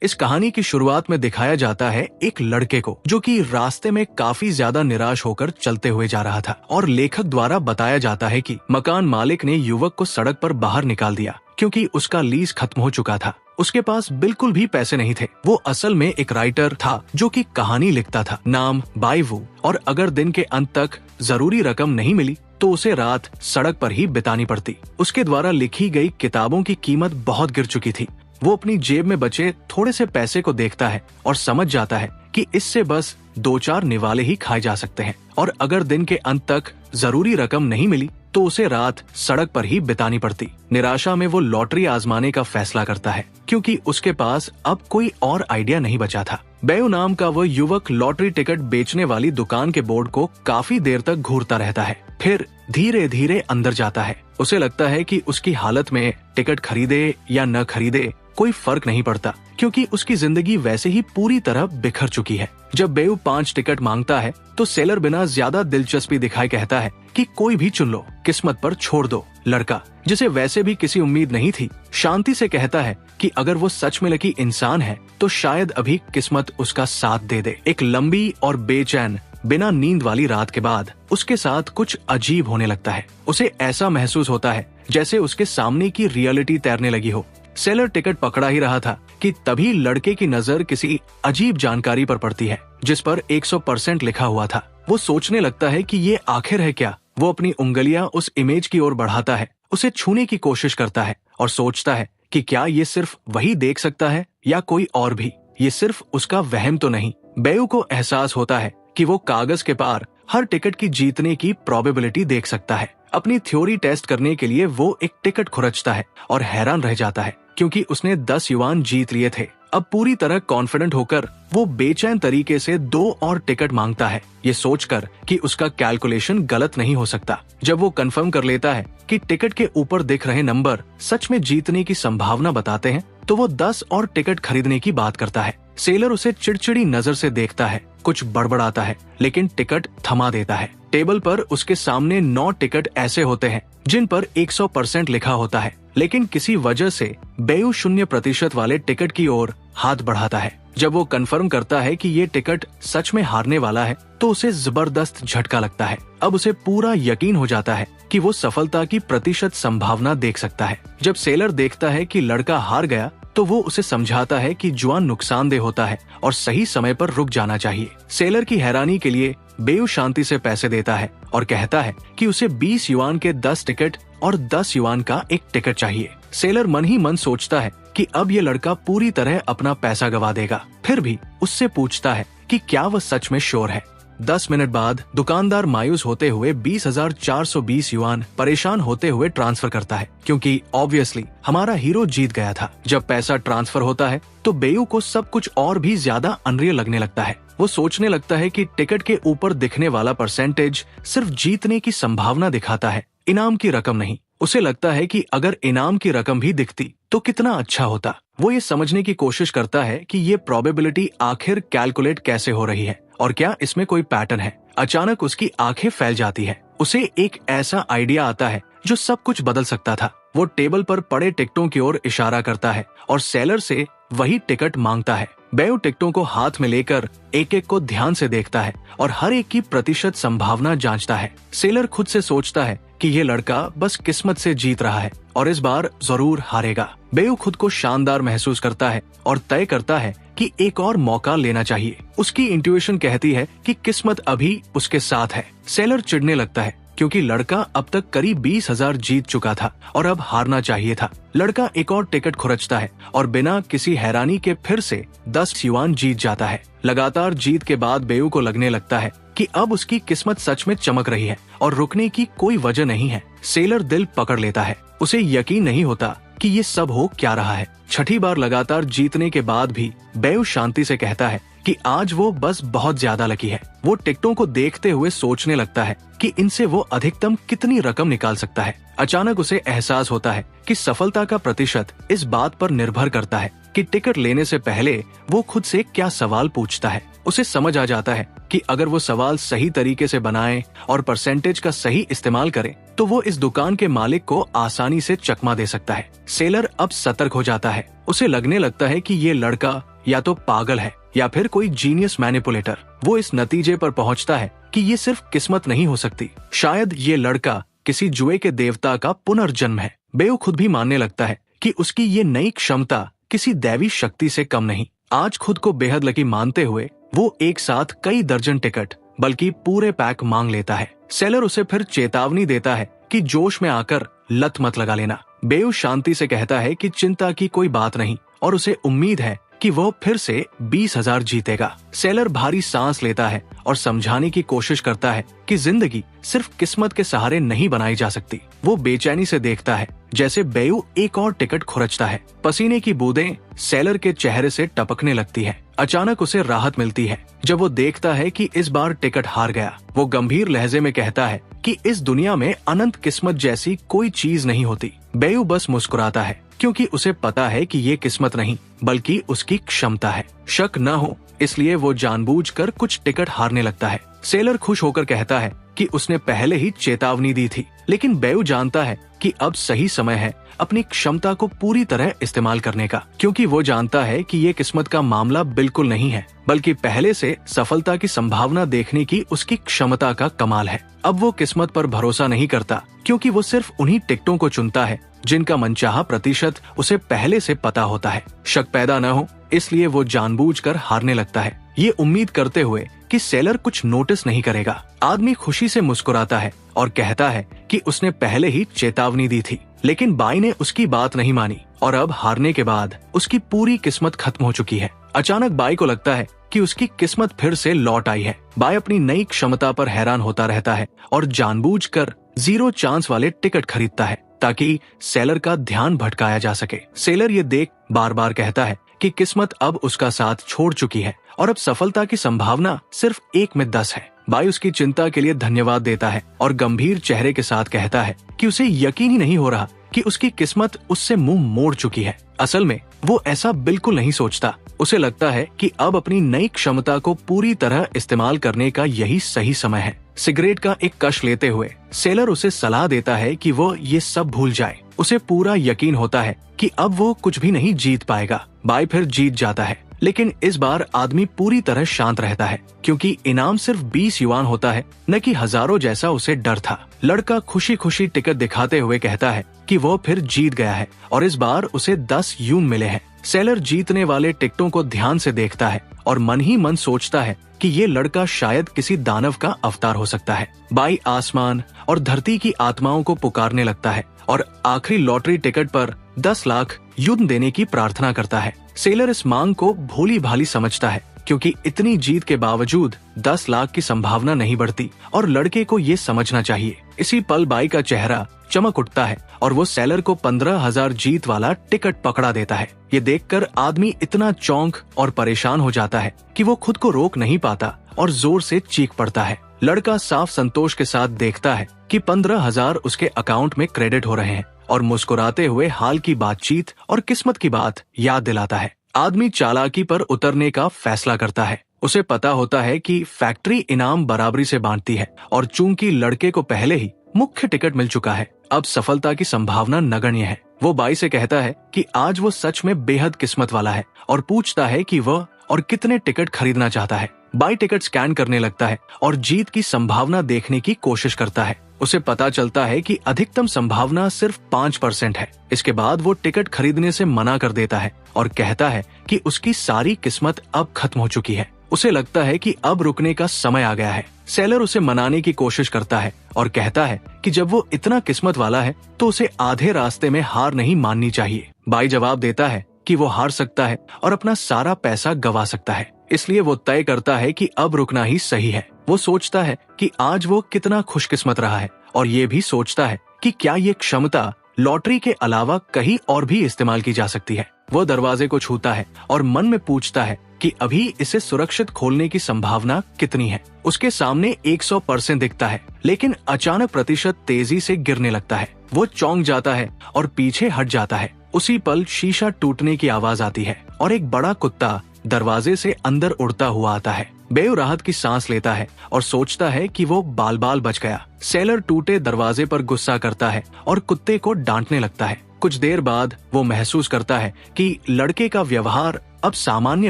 इस कहानी की शुरुआत में दिखाया जाता है एक लड़के को जो कि रास्ते में काफी ज्यादा निराश होकर चलते हुए जा रहा था और लेखक द्वारा बताया जाता है कि मकान मालिक ने युवक को सड़क पर बाहर निकाल दिया क्योंकि उसका लीज खत्म हो चुका था। उसके पास बिल्कुल भी पैसे नहीं थे। वो असल में एक राइटर था जो कि कहानी लिखता था, नाम बाइवू, और अगर दिन के अंत तक जरूरी रकम नहीं मिली तो उसे रात सड़क पर ही बितानी पड़ती। उसके द्वारा लिखी गई किताबों की कीमत बहुत गिर चुकी थी। वो अपनी जेब में बचे थोड़े से पैसे को देखता है और समझ जाता है कि इससे बस 2-4 निवाले ही खाए जा सकते हैं, और अगर दिन के अंत तक जरूरी रकम नहीं मिली तो उसे रात सड़क पर ही बितानी पड़ती। निराशा में वो लॉटरी आजमाने का फैसला करता है क्योंकि उसके पास अब कोई और आइडिया नहीं बचा था। बेयू नाम का वो युवक लॉटरी टिकट बेचने वाली दुकान के बोर्ड को काफी देर तक घूरता रहता है, फिर धीरे धीरे अंदर जाता है। उसे लगता है कि उसकी हालत में टिकट खरीदे या न खरीदे कोई फर्क नहीं पड़ता क्योंकि उसकी जिंदगी वैसे ही पूरी तरह बिखर चुकी है। जब बेयू 5 टिकट मांगता है तो सेलर बिना ज्यादा दिलचस्पी दिखाए कहता है कि कोई भी चुन लो, किस्मत पर छोड़ दो। लड़का, जिसे वैसे भी किसी उम्मीद नहीं थी, शांति से कहता है कि अगर वो सच में लकी इंसान है तो शायद अभी किस्मत उसका साथ दे दे। एक लंबी और बेचैन बिना नींद वाली रात के बाद उसके साथ कुछ अजीब होने लगता है। उसे ऐसा महसूस होता है जैसे उसके सामने की रियलिटी तैरने लगी हो। सेलर टिकट पकड़ा ही रहा था कि तभी लड़के की नजर किसी अजीब जानकारी पर पड़ती है जिस पर 100% लिखा हुआ था। वो सोचने लगता है कि ये आखिर है क्या। वो अपनी उंगलियां उस इमेज की ओर बढ़ाता है, उसे छूने की कोशिश करता है और सोचता है कि क्या ये सिर्फ वही देख सकता है या कोई और भी। ये सिर्फ उसका वहम तो नहीं। बेयू को एहसास होता है कि वो कागज के पार हर टिकट की जीतने की प्रोबेबिलिटी देख सकता है। अपनी थ्योरी टेस्ट करने के लिए वो एक टिकट खुरचता है और हैरान रह जाता है क्योंकि उसने 10 युआन जीत लिए थे। अब पूरी तरह कॉन्फिडेंट होकर वो बेचैन तरीके से 2 और टिकट मांगता है, ये सोचकर कि उसका कैलकुलेशन गलत नहीं हो सकता। जब वो कंफर्म कर लेता है कि टिकट के ऊपर दिख रहे नंबर सच में जीतने की संभावना बताते हैं तो वो 10 और टिकट खरीदने की बात करता है। सेलर उसे चिड़चिड़ी नजर से देखता है, कुछ बड़बड़ाता है लेकिन टिकट थमा देता है। टेबल पर उसके सामने 9 टिकट ऐसे होते हैं जिन पर 100% लिखा होता है, लेकिन किसी वजह से बेयू 0% वाले टिकट की ओर हाथ बढ़ाता है। जब वो कंफर्म करता है कि ये टिकट सच में हारने वाला है तो उसे जबरदस्त झटका लगता है। अब उसे पूरा यकीन हो जाता है कि वो सफलता की प्रतिशत संभावना देख सकता है। जब सेलर देखता है कि लड़का हार गया तो वो उसे समझाता है कि जुआ नुकसानदेह होता है और सही समय पर रुक जाना चाहिए। सेलर की हैरानी के लिए बेयू शांति से पैसे देता है और कहता है कि उसे 20 युआन के 10 टिकट और 10 युआन का एक टिकट चाहिए। सेलर मन ही मन सोचता है कि अब ये लड़का पूरी तरह अपना पैसा गवा देगा, फिर भी उससे पूछता है कि क्या वह सच में श्योर है। 10 मिनट बाद दुकानदार मायूस होते हुए 20,420 युआन परेशान होते हुए ट्रांसफर करता है क्योंकि ऑब्वियसली हमारा हीरो जीत गया था। जब पैसा ट्रांसफर होता है तो बेयू को सब कुछ और भी ज्यादा अनरियल लगने लगता है। वो सोचने लगता है कि टिकट के ऊपर दिखने वाला परसेंटेज सिर्फ जीतने की संभावना दिखाता है, इनाम की रकम नहीं। उसे लगता है कि अगर इनाम की रकम भी दिखती तो कितना अच्छा होता। वो ये समझने की कोशिश करता है कि ये प्रोबेबिलिटी आखिर कैलकुलेट कैसे हो रही है और क्या इसमें कोई पैटर्न है। अचानक उसकी आंखें फैल जाती है। उसे एक ऐसा आइडिया आता है जो सब कुछ बदल सकता था। वो टेबल पर पड़े टिकटों की ओर इशारा करता है और सेलर से वही टिकट मांगता है। बेयू टिकटों को हाथ में लेकर एक एक को ध्यान से देखता है और हर एक की प्रतिशत संभावना जांचता है। सेलर खुद से सोचता है कि ये लड़का बस किस्मत से जीत रहा है और इस बार जरूर हारेगा। बेयू खुद को शानदार महसूस करता है और तय करता है कि एक और मौका लेना चाहिए। उसकी इंट्यूशन कहती है कि किस्मत अभी उसके साथ है। सेलर चिढ़ने लगता है क्योंकि लड़का अब तक करीब 20,000 जीत चुका था और अब हारना चाहिए था। लड़का एक और टिकट खुरचता है और बिना किसी हैरानी के फिर से 10 युआन जीत जाता है। लगातार जीत के बाद बेयू को लगने लगता है कि अब उसकी किस्मत सच में चमक रही है और रुकने की कोई वजह नहीं है। सेलर दिल पकड़ लेता है। उसे यकीन नहीं होता कि ये सब हो क्या रहा है। छठी बार लगातार जीतने के बाद भी बेयू शांति से कहता है कि आज वो बस बहुत ज्यादा लकी है। वो टिकटों को देखते हुए सोचने लगता है कि इनसे वो अधिकतम कितनी रकम निकाल सकता है। अचानक उसे एहसास होता है कि सफलता का प्रतिशत इस बात पर निर्भर करता है कि टिकट लेने से पहले वो खुद से क्या सवाल पूछता है। उसे समझ आ जाता है कि अगर वो सवाल सही तरीके से बनाए और परसेंटेज का सही इस्तेमाल करे तो वो इस दुकान के मालिक को आसानी से चकमा दे सकता है। सेलर अब सतर्क हो जाता है। उसे लगने लगता है कि ये लड़का या तो पागल है या फिर कोई जीनियस मैनिपुलेटर। वो इस नतीजे पर पहुंचता है कि ये सिर्फ किस्मत नहीं हो सकती, शायद ये लड़का किसी जुए के देवता का पुनर्जन्म है। बेउ खुद भी मानने लगता है कि उसकी ये नई क्षमता किसी दैवी शक्ति से कम नहीं। आज खुद को बेहद लकी मानते हुए वो एक साथ कई दर्जन टिकट बल्कि पूरे पैक मांग लेता है। सेलर उसे फिर चेतावनी देता है कि जोश में आकर लत मत लगा लेना। बेउ शांति से कहता है कि चिंता की कोई बात नहीं और उसे उम्मीद है कि वह फिर से 20,000 जीतेगा। सेलर भारी सांस लेता है और समझाने की कोशिश करता है कि जिंदगी सिर्फ किस्मत के सहारे नहीं बनाई जा सकती। वो बेचैनी से देखता है जैसे बेउ एक और टिकट खुरचता है। पसीने की बूंदें सेलर के चेहरे से टपकने लगती है। अचानक उसे राहत मिलती है जब वो देखता है कि इस बार टिकट हार गया। वो गंभीर लहजे में कहता है कि इस दुनिया में अनंत किस्मत जैसी कोई चीज नहीं होती। बेउ बस मुस्कुराता है क्योंकि उसे पता है कि ये किस्मत नहीं बल्कि उसकी क्षमता है। शक न हो इसलिए वो जानबूझकर कुछ टिकट हारने लगता है। सेलर खुश होकर कहता है कि उसने पहले ही चेतावनी दी थी, लेकिन बेउ जानता है कि अब सही समय है अपनी क्षमता को पूरी तरह इस्तेमाल करने का, क्योंकि वो जानता है कि ये किस्मत का मामला बिल्कुल नहीं है बल्कि पहले से सफलता की संभावना देखने की उसकी क्षमता का कमाल है। अब वो किस्मत पर भरोसा नहीं करता क्योंकि वो सिर्फ उन्हीं टिकटों को चुनता है जिनका मनचाहा प्रतिशत उसे पहले से पता होता है। शक पैदा न हो इसलिए वो जानबूझकर हारने लगता है, ये उम्मीद करते हुए कि सेलर कुछ नोटिस नहीं करेगा। आदमी खुशी से मुस्कुराता है और कहता है कि उसने पहले ही चेतावनी दी थी, लेकिन बाई ने उसकी बात नहीं मानी और अब हारने के बाद उसकी पूरी किस्मत खत्म हो चुकी है। अचानक बाई को लगता है कि उसकी किस्मत फिर से लौट आई है। बाई अपनी नई क्षमता पर हैरान होता रहता है और जानबूझकर 0 चांस वाले टिकट खरीदता है ताकि सेलर का ध्यान भटकाया जा सके। सेलर ये देख बार बार कहता है कि किस्मत अब उसका साथ छोड़ चुकी है और अब सफलता की संभावना सिर्फ 1 में 10 है। बाई उसकी चिंता के लिए धन्यवाद देता है और गंभीर चेहरे के साथ कहता है कि उसे यकीन ही नहीं हो रहा कि उसकी किस्मत उससे मुंह मोड़ चुकी है। असल में वो ऐसा बिल्कुल नहीं सोचता। उसे लगता है कि अब अपनी नई क्षमता को पूरी तरह इस्तेमाल करने का यही सही समय है। सिगरेट का एक कश लेते हुए सेलर उसे सलाह देता है कि वो ये सब भूल जाए। उसे पूरा यकीन होता है कि अब वो कुछ भी नहीं जीत पाएगा। बाई फिर जीत जाता है, लेकिन इस बार आदमी पूरी तरह शांत रहता है क्योंकि इनाम सिर्फ 20 युआन होता है, न कि हजारों जैसा उसे डर था। लड़का खुशी खुशी टिकट दिखाते हुए कहता है कि वो फिर जीत गया है और इस बार उसे 10 यून मिले हैं। सेलर जीतने वाले टिकटों को ध्यान से देखता है और मन ही मन सोचता है कि ये लड़का शायद किसी दानव का अवतार हो सकता है। बाई आसमान और धरती की आत्माओं को पुकारने लगता है और आखिरी लॉटरी टिकट पर 10 लाख युद्ध देने की प्रार्थना करता है। सेलर इस मांग को भोली भाली समझता है क्योंकि इतनी जीत के बावजूद 10 लाख की संभावना नहीं बढ़ती और लड़के को ये समझना चाहिए। इसी पल बाई का चेहरा चमक उठता है और वो सेलर को 15,000 जीत वाला टिकट पकड़ा देता है। ये देखकर आदमी इतना चौंक और परेशान हो जाता है कि वो खुद को रोक नहीं पाता और जोर से चीख पड़ता है। लड़का साफ संतोष के साथ देखता है कि 15,000 उसके अकाउंट में क्रेडिट हो रहे हैं और मुस्कुराते हुए हाल की बातचीत और किस्मत की बात याद दिलाता है। आदमी चालाकी पर उतरने का फैसला करता है। उसे पता होता है कि फैक्ट्री इनाम बराबरी से बांटती है और चूंकि लड़के को पहले ही मुख्य टिकट मिल चुका है, अब सफलता की संभावना नगण्य है। वो बाई से कहता है कि आज वो सच में बेहद किस्मत वाला है और पूछता है कि वह और कितने टिकट खरीदना चाहता है। बाई टिकट स्कैन करने लगता है और जीत की संभावना देखने की कोशिश करता है। उसे पता चलता है कि अधिकतम संभावना सिर्फ 5% है। इसके बाद वो टिकट खरीदने से मना कर देता है और कहता है कि उसकी सारी किस्मत अब खत्म हो चुकी है। उसे लगता है कि अब रुकने का समय आ गया है। सेलर उसे मनाने की कोशिश करता है और कहता है कि जब वो इतना किस्मत वाला है तो उसे आधे रास्ते में हार नहीं माननी चाहिए। बाई जवाब देता है कि वो हार सकता है और अपना सारा पैसा गवा सकता है, इसलिए वो तय करता है कि अब रुकना ही सही है। वो सोचता है कि आज वो कितना खुशकिस्मत रहा है और ये भी सोचता है कि क्या ये क्षमता लॉटरी के अलावा कहीं और भी इस्तेमाल की जा सकती है। वो दरवाजे को छूता है और मन में पूछता है कि अभी इसे सुरक्षित खोलने की संभावना कितनी है। उसके सामने 100% दिखता है, लेकिन अचानक प्रतिशत तेजी से गिरने लगता है। वो चौंक जाता है और पीछे हट जाता है। उसी पल शीशा टूटने की आवाज आती है और एक बड़ा कुत्ता दरवाजे से अंदर उड़ता हुआ आता है। बेउ राहत की सांस लेता है और सोचता है कि वो बाल बाल बच गया। सेलर टूटे दरवाजे पर गुस्सा करता है और कुत्ते को डांटने लगता है। कुछ देर बाद वो महसूस करता है कि लड़के का व्यवहार अब सामान्य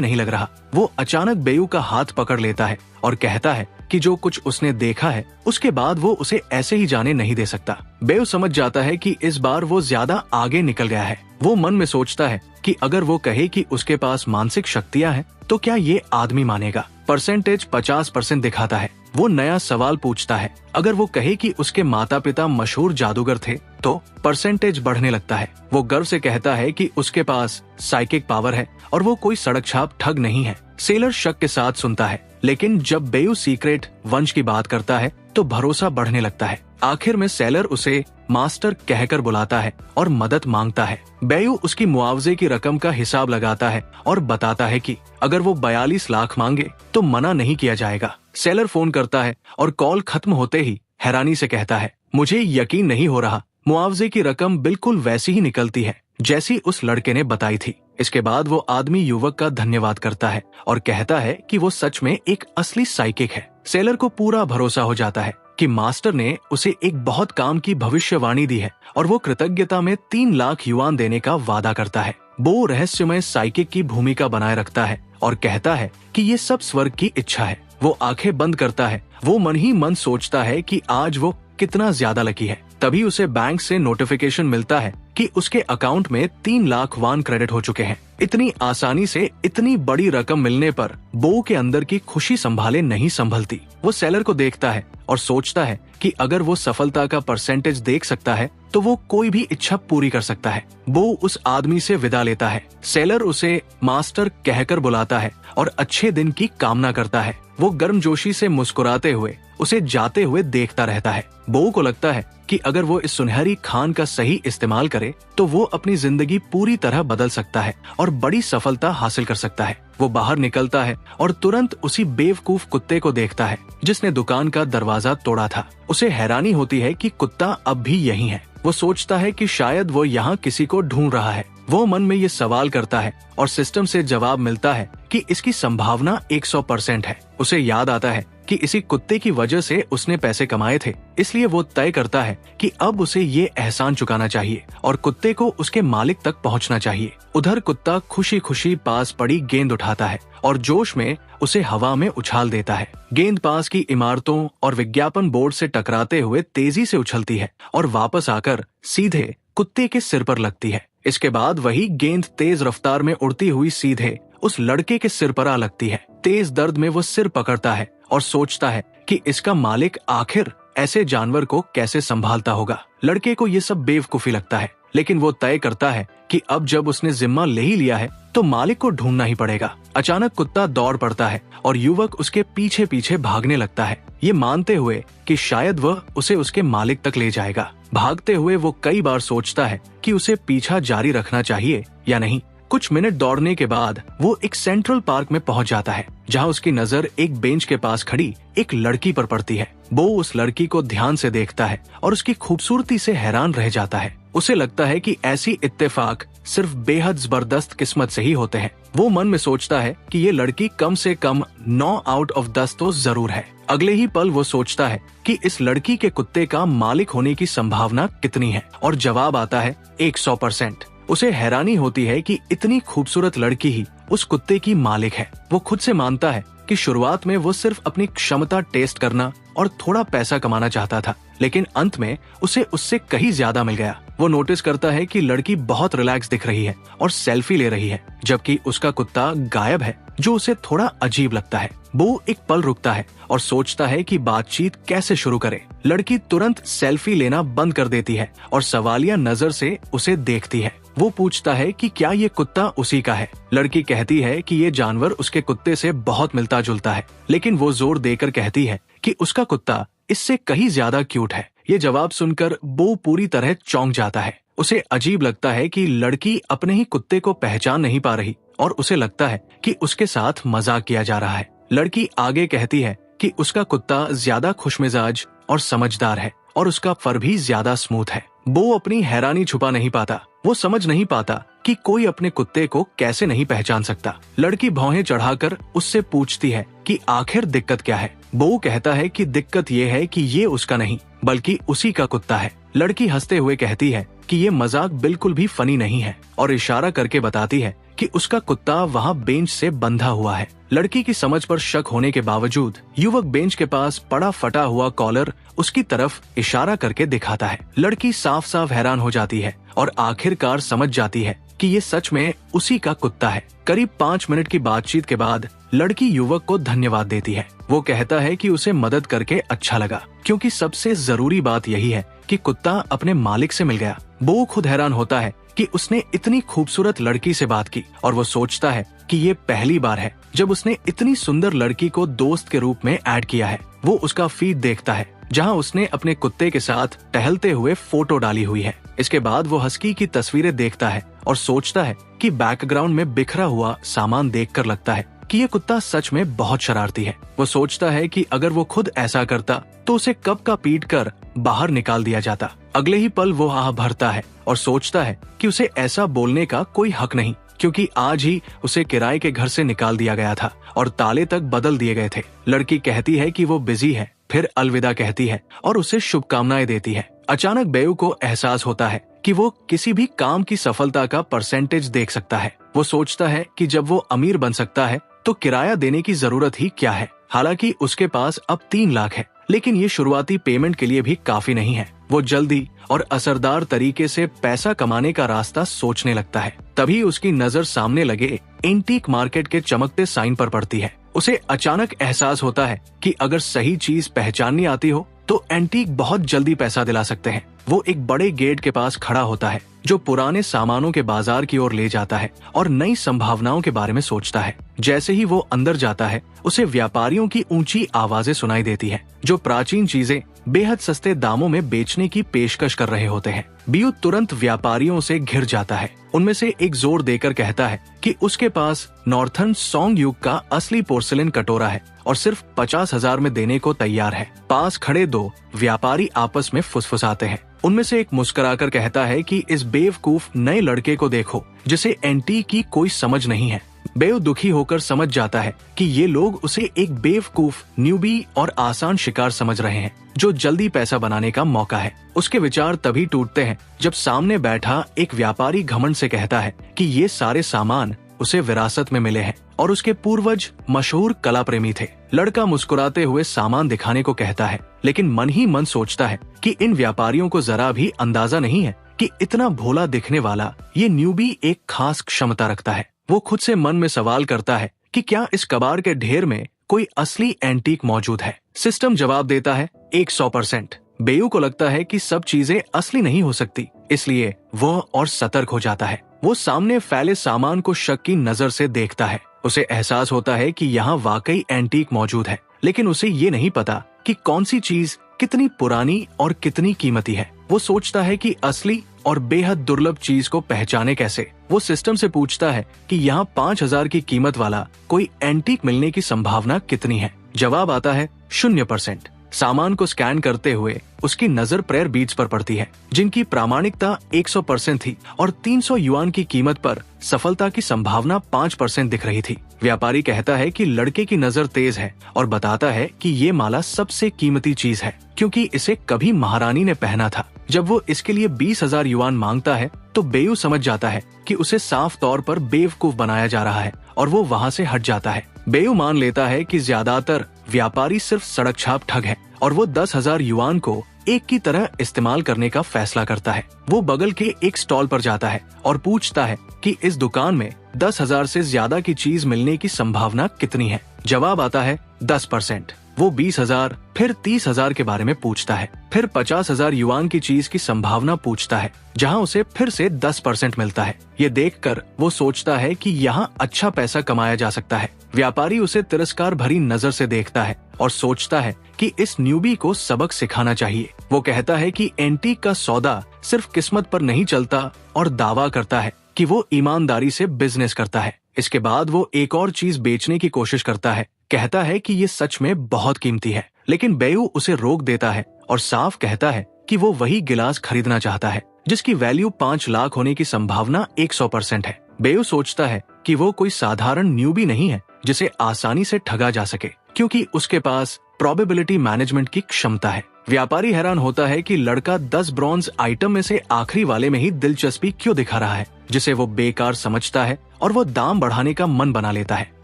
नहीं लग रहा। वो अचानक बेयू का हाथ पकड़ लेता है और कहता है कि जो कुछ उसने देखा है उसके बाद वो उसे ऐसे ही जाने नहीं दे सकता। बेयू समझ जाता है कि इस बार वो ज्यादा आगे निकल गया है। वो मन में सोचता है कि अगर वो कहे कि उसके पास मानसिक शक्तियां हैं तो क्या ये आदमी मानेगा। परसेंटेज 50% दिखाता है। वो नया सवाल पूछता है। अगर वो कहे कि उसके माता पिता मशहूर जादूगर थे तो परसेंटेज बढ़ने लगता है। वो गर्व से कहता है कि उसके पास साइकिक पावर है और वो कोई सड़क छाप ठग नहीं है। सेलर शक के साथ सुनता है, लेकिन जब बेयू सीक्रेट वंश की बात करता है तो भरोसा बढ़ने लगता है। आखिर में सेलर उसे मास्टर कहकर बुलाता है और मदद मांगता है। बेयू उसकी मुआवजे की रकम का हिसाब लगाता है और बताता है कि अगर वो 42 लाख मांगे तो मना नहीं किया जाएगा। सेलर फोन करता है और कॉल खत्म होते ही हैरानी से कहता है, मुझे यकीन नहीं हो रहा, मुआवजे की रकम बिल्कुल वैसी ही निकलती है जैसी उस लड़के ने बताई थी। इसके बाद वो आदमी युवक का धन्यवाद करता है और कहता है कि वो सच में एक असली साइकिक है। सेलर को पूरा भरोसा हो जाता है कि मास्टर ने उसे एक बहुत काम की भविष्यवाणी दी है और वो कृतज्ञता में 3 लाख युआन देने का वादा करता है। वो रहस्यमय साइकिक की भूमिका बनाए रखता है और कहता है कि ये सब स्वर्ग की इच्छा है। वो आंखें बंद करता है। वो मन ही मन सोचता है कि आज वो कितना ज्यादा लकी है। तभी उसे बैंक से नोटिफिकेशन मिलता है कि उसके अकाउंट में 3 लाख वान क्रेडिट हो चुके हैं। इतनी आसानी से इतनी बड़ी रकम मिलने पर बो के अंदर की खुशी संभाले नहीं संभलती। वो सेलर को देखता है और सोचता है कि अगर वो सफलता का परसेंटेज देख सकता है तो वो कोई भी इच्छा पूरी कर सकता है। बो उस आदमी से विदा लेता है। सेलर उसे मास्टर कहकर बुलाता है और अच्छे दिन की कामना करता है। वो गर्मजोशी से मुस्कुराते हुए उसे जाते हुए देखता रहता है। बो को लगता है कि अगर वो इस सुनहरी खान का सही इस्तेमाल करे तो वो अपनी जिंदगी पूरी तरह बदल सकता है और बड़ी सफलता हासिल कर सकता है। वो बाहर निकलता है और तुरंत उसी बेवकूफ कुत्ते को देखता है जिसने दुकान का दरवाजा तोड़ा था। उसे हैरानी होती है कि कुत्ता अब भी यहीं है। वो सोचता है कि शायद वो यहाँ किसी को ढूंढ रहा है। वो मन में ये सवाल करता है और सिस्टम से जवाब मिलता है कि इसकी संभावना 100% है। उसे याद आता है कि इसी कुत्ते की वजह से उसने पैसे कमाए थे, इसलिए वो तय करता है कि अब उसे ये एहसान चुकाना चाहिए और कुत्ते को उसके मालिक तक पहुंचना चाहिए। उधर कुत्ता खुशी खुशी पास पड़ी गेंद उठाता है और जोश में उसे हवा में उछाल देता है। गेंद पास की इमारतों और विज्ञापन बोर्ड से टकराते हुए तेजी से उछलती है और वापस आकर सीधे कुत्ते के सिर पर लगती है। इसके बाद वही गेंद तेज रफ्तार में उड़ती हुई सीधे उस लड़के के सिर पर आ लगती है। तेज दर्द में वो सिर पकड़ता है और सोचता है कि इसका मालिक आखिर ऐसे जानवर को कैसे संभालता होगा। लड़के को ये सब बेवकूफी लगता है, लेकिन वो तय करता है कि अब जब उसने जिम्मा ले ही लिया है तो मालिक को ढूंढना ही पड़ेगा। अचानक कुत्ता दौड़ पड़ता है और युवक उसके पीछे पीछे भागने लगता है, ये मानते हुए कि शायद वह उसे उसके मालिक तक ले जाएगा। भागते हुए वो कई बार सोचता है कि उसे पीछा जारी रखना चाहिए या नहीं। कुछ मिनट दौड़ने के बाद वो एक सेंट्रल पार्क में पहुंच जाता है, जहां उसकी नजर एक बेंच के पास खड़ी एक लड़की पर पड़ती है। वो उस लड़की को ध्यान से देखता है और उसकी खूबसूरती से हैरान रह जाता है। उसे लगता है कि ऐसी इत्तेफाक सिर्फ बेहद जबरदस्त किस्मत से ही होते हैं। वो मन में सोचता है कि ये लड़की कम से कम 9 आउट ऑफ 10 तो जरूर है। अगले ही पल वो सोचता है कि इस लड़की के कुत्ते का मालिक होने की संभावना कितनी है और जवाब आता है 100%। उसे हैरानी होती है कि इतनी खूबसूरत लड़की ही उस कुत्ते की मालिक है। वो खुद से मानता है कि शुरुआत में वो सिर्फ अपनी क्षमता टेस्ट करना और थोड़ा पैसा कमाना चाहता था, लेकिन अंत में उसे उससे कहीं ज्यादा मिल गया। वो नोटिस करता है कि लड़की बहुत रिलैक्स दिख रही है और सेल्फी ले रही है, जबकि उसका कुत्ता गायब है, जो उसे थोड़ा अजीब लगता है। वो एक पल रुकता है और सोचता है कि बातचीत कैसे शुरू करे। लड़की तुरंत सेल्फी लेना बंद कर देती है और सवालिया नजर से उसे देखती है। वो पूछता है कि क्या ये कुत्ता उसी का है। लड़की कहती है कि ये जानवर उसके कुत्ते से बहुत मिलता जुलता है, लेकिन वो जोर देकर कहती है कि उसका कुत्ता इससे कहीं ज्यादा क्यूट है। ये जवाब सुनकर बो पूरी तरह चौंक जाता है। उसे अजीब लगता है कि लड़की अपने ही कुत्ते को पहचान नहीं पा रही और उसे लगता है कि उसके साथ मजाक किया जा रहा है। लड़की आगे कहती है कि उसका कुत्ता ज्यादा खुशमिजाज और समझदार है और उसका फर भी ज्यादा स्मूथ है। बो अपनी हैरानी छुपा नहीं पाता। वो समझ नहीं पाता कि कोई अपने कुत्ते को कैसे नहीं पहचान सकता। लड़की भौहें चढ़ाकर उससे पूछती है कि आखिर दिक्कत क्या है। बो कहता है कि दिक्कत ये है कि ये उसका नहीं बल्कि उसी का कुत्ता है। लड़की हंसते हुए कहती है कि ये मजाक बिल्कुल भी फनी नहीं है और इशारा करके बताती है कि उसका कुत्ता वहाँ बेंच से बंधा हुआ है। लड़की की समझ पर शक होने के बावजूद युवक बेंच के पास पड़ा फटा हुआ कॉलर उसकी तरफ इशारा करके दिखाता है। लड़की साफ साफ हैरान हो जाती है और आखिरकार समझ जाती है कि ये सच में उसी का कुत्ता है। करीब 5 मिनट की बातचीत के बाद लड़की युवक को धन्यवाद देती है। वो कहता है कि उसे मदद करके अच्छा लगा, क्योंकि सबसे जरूरी बात यही है कि कुत्ता अपने मालिक से मिल गया। बो खुद हैरान होता है कि उसने इतनी खूबसूरत लड़की से बात की और वो सोचता है कि ये पहली बार है जब उसने इतनी सुंदर लड़की को दोस्त के रूप में ऐड किया है। वो उसका फीड देखता है जहां उसने अपने कुत्ते के साथ टहलते हुए फोटो डाली हुई है। इसके बाद वो हस्की की तस्वीरें देखता है और सोचता है कि बैकग्राउंड में बिखरा हुआ सामान देखकर लगता है कि ये कुत्ता सच में बहुत शरारती है। वो सोचता है कि अगर वो खुद ऐसा करता तो उसे कब का पीट कर बाहर निकाल दिया जाता। अगले ही पल वो आह भरता है और सोचता है कि उसे ऐसा बोलने का कोई हक नहीं, क्योंकि आज ही उसे किराए के घर से निकाल दिया गया था और ताले तक बदल दिए गए थे। लड़की कहती है कि वो बिजी है, फिर अलविदा कहती है और उसे शुभकामनाएं देती है। अचानक बेयू को एहसास होता है कि वो किसी भी काम की सफलता का परसेंटेज देख सकता है। वो सोचता है कि जब वो अमीर बन सकता है तो किराया देने की जरूरत ही क्या है। हालांकि उसके पास अब 3 लाख है, लेकिन ये शुरुआती पेमेंट के लिए भी काफी नहीं है। वो जल्दी और असरदार तरीके से पैसा कमाने का रास्ता सोचने लगता है। तभी उसकी नजर सामने लगे एंटीक मार्केट के चमकते साइन पर पड़ती है। उसे अचानक एहसास होता है कि अगर सही चीज पहचाननी आती हो तो एंटीक बहुत जल्दी पैसा दिला सकते हैं। वो एक बड़े गेट के पास खड़ा होता है जो पुराने सामानों के बाजार की ओर ले जाता है और नई संभावनाओं के बारे में सोचता है। जैसे ही वो अंदर जाता है उसे व्यापारियों की ऊंची आवाजें सुनाई देती हैं, जो प्राचीन चीजें बेहद सस्ते दामों में बेचने की पेशकश कर रहे होते हैं। बियू तुरंत व्यापारियों से घिर जाता है। उनमें से एक जोर देकर कहता है कि उसके पास नॉर्थर्न सॉन्ग युग का असली पोर्सिलेन कटोरा है और सिर्फ 50,000 में देने को तैयार है। पास खड़े 2 व्यापारी आपस में फुसफुसाते हैं। उनमें से एक मुस्कुराकर कहता है कि इस बेवकूफ नए लड़के को देखो जिसे एंटीक की कोई समझ नहीं है। बेव दुखी होकर समझ जाता है कि ये लोग उसे एक बेवकूफ, न्यूबी और आसान शिकार समझ रहे हैं जो जल्दी पैसा बनाने का मौका है। उसके विचार तभी टूटते हैं जब सामने बैठा एक व्यापारी घमंड से कहता है कि ये सारे सामान उसे विरासत में मिले हैं और उसके पूर्वज मशहूर कला प्रेमी थे। लड़का मुस्कुराते हुए सामान दिखाने को कहता है, लेकिन मन ही मन सोचता है कि इन व्यापारियों को जरा भी अंदाजा नहीं है कि इतना भोला दिखने वाला ये न्यूबी एक खास क्षमता रखता है। वो खुद से मन में सवाल करता है कि क्या इस कबाड़ के ढेर में कोई असली एंटीक मौजूद है। सिस्टम जवाब देता है 100%। बेयू को लगता है कि सब चीजें असली नहीं हो सकती, इसलिए वह और सतर्क हो जाता है। वो सामने फैले सामान को शक की नजर से देखता है। उसे एहसास होता है कि यहाँ वाकई एंटीक मौजूद है, लेकिन उसे ये नहीं पता कि कौन सी चीज कितनी पुरानी और कितनी कीमती है। वो सोचता है कि असली और बेहद दुर्लभ चीज को पहचाने कैसे। वो सिस्टम से पूछता है कि यहाँ 5,000 की कीमत वाला कोई एंटीक मिलने की संभावना कितनी है। जवाब आता है 0%। सामान को स्कैन करते हुए उसकी नजर प्रेयर बीड्स पर पड़ती है, जिनकी प्रामाणिकता 100% थी और 300 युआन की कीमत पर सफलता की संभावना 5% दिख रही थी। व्यापारी कहता है कि लड़के की नजर तेज है और बताता है कि ये माला सबसे कीमती चीज है, क्योंकि इसे कभी महारानी ने पहना था। जब वो इसके लिए 20,000 युआन मांगता है तो बेयू समझ जाता है कि उसे साफ तौर पर बेवकूफ बनाया जा रहा है और वो वहाँ से हट जाता है। बेयू मान लेता है कि ज्यादातर व्यापारी सिर्फ सड़क छाप ठग है और वो 10,000 युआन को एक की तरह इस्तेमाल करने का फैसला करता है। वो बगल के एक स्टॉल पर जाता है और पूछता है कि इस दुकान में 10,000 से ज्यादा की चीज मिलने की संभावना कितनी है। जवाब आता है 10%। वो 20,000 फिर 30,000 के बारे में पूछता है, फिर 50,000 युआन की चीज की संभावना पूछता है, जहां उसे फिर से 10% मिलता है। ये देखकर वो सोचता है कि यहाँ अच्छा पैसा कमाया जा सकता है। व्यापारी उसे तिरस्कार भरी नजर से देखता है और सोचता है कि इस न्यूबी को सबक सिखाना चाहिए। वो कहता है कि एंटीक का सौदा सिर्फ किस्मत पर नहीं चलता और दावा करता है कि वो ईमानदारी से बिजनेस करता है। इसके बाद वो एक और चीज बेचने की कोशिश करता है। कहता है कि ये सच में बहुत कीमती है, लेकिन बेयू उसे रोक देता है और साफ कहता है कि वो वही गिलास खरीदना चाहता है जिसकी वैल्यू 5 लाख होने की संभावना 100% है। बेयू सोचता है कि वो कोई साधारण न्यूबी नहीं है जिसे आसानी से ठगा जा सके, क्योंकि उसके पास प्रोबेबिलिटी मैनेजमेंट की क्षमता है। व्यापारी हैरान होता है कि लड़का 10 ब्रॉन्ज आइटम में से आखिरी वाले में ही दिलचस्पी क्यों दिखा रहा है, जिसे वो बेकार समझता है और वो दाम बढ़ाने का मन बना लेता है।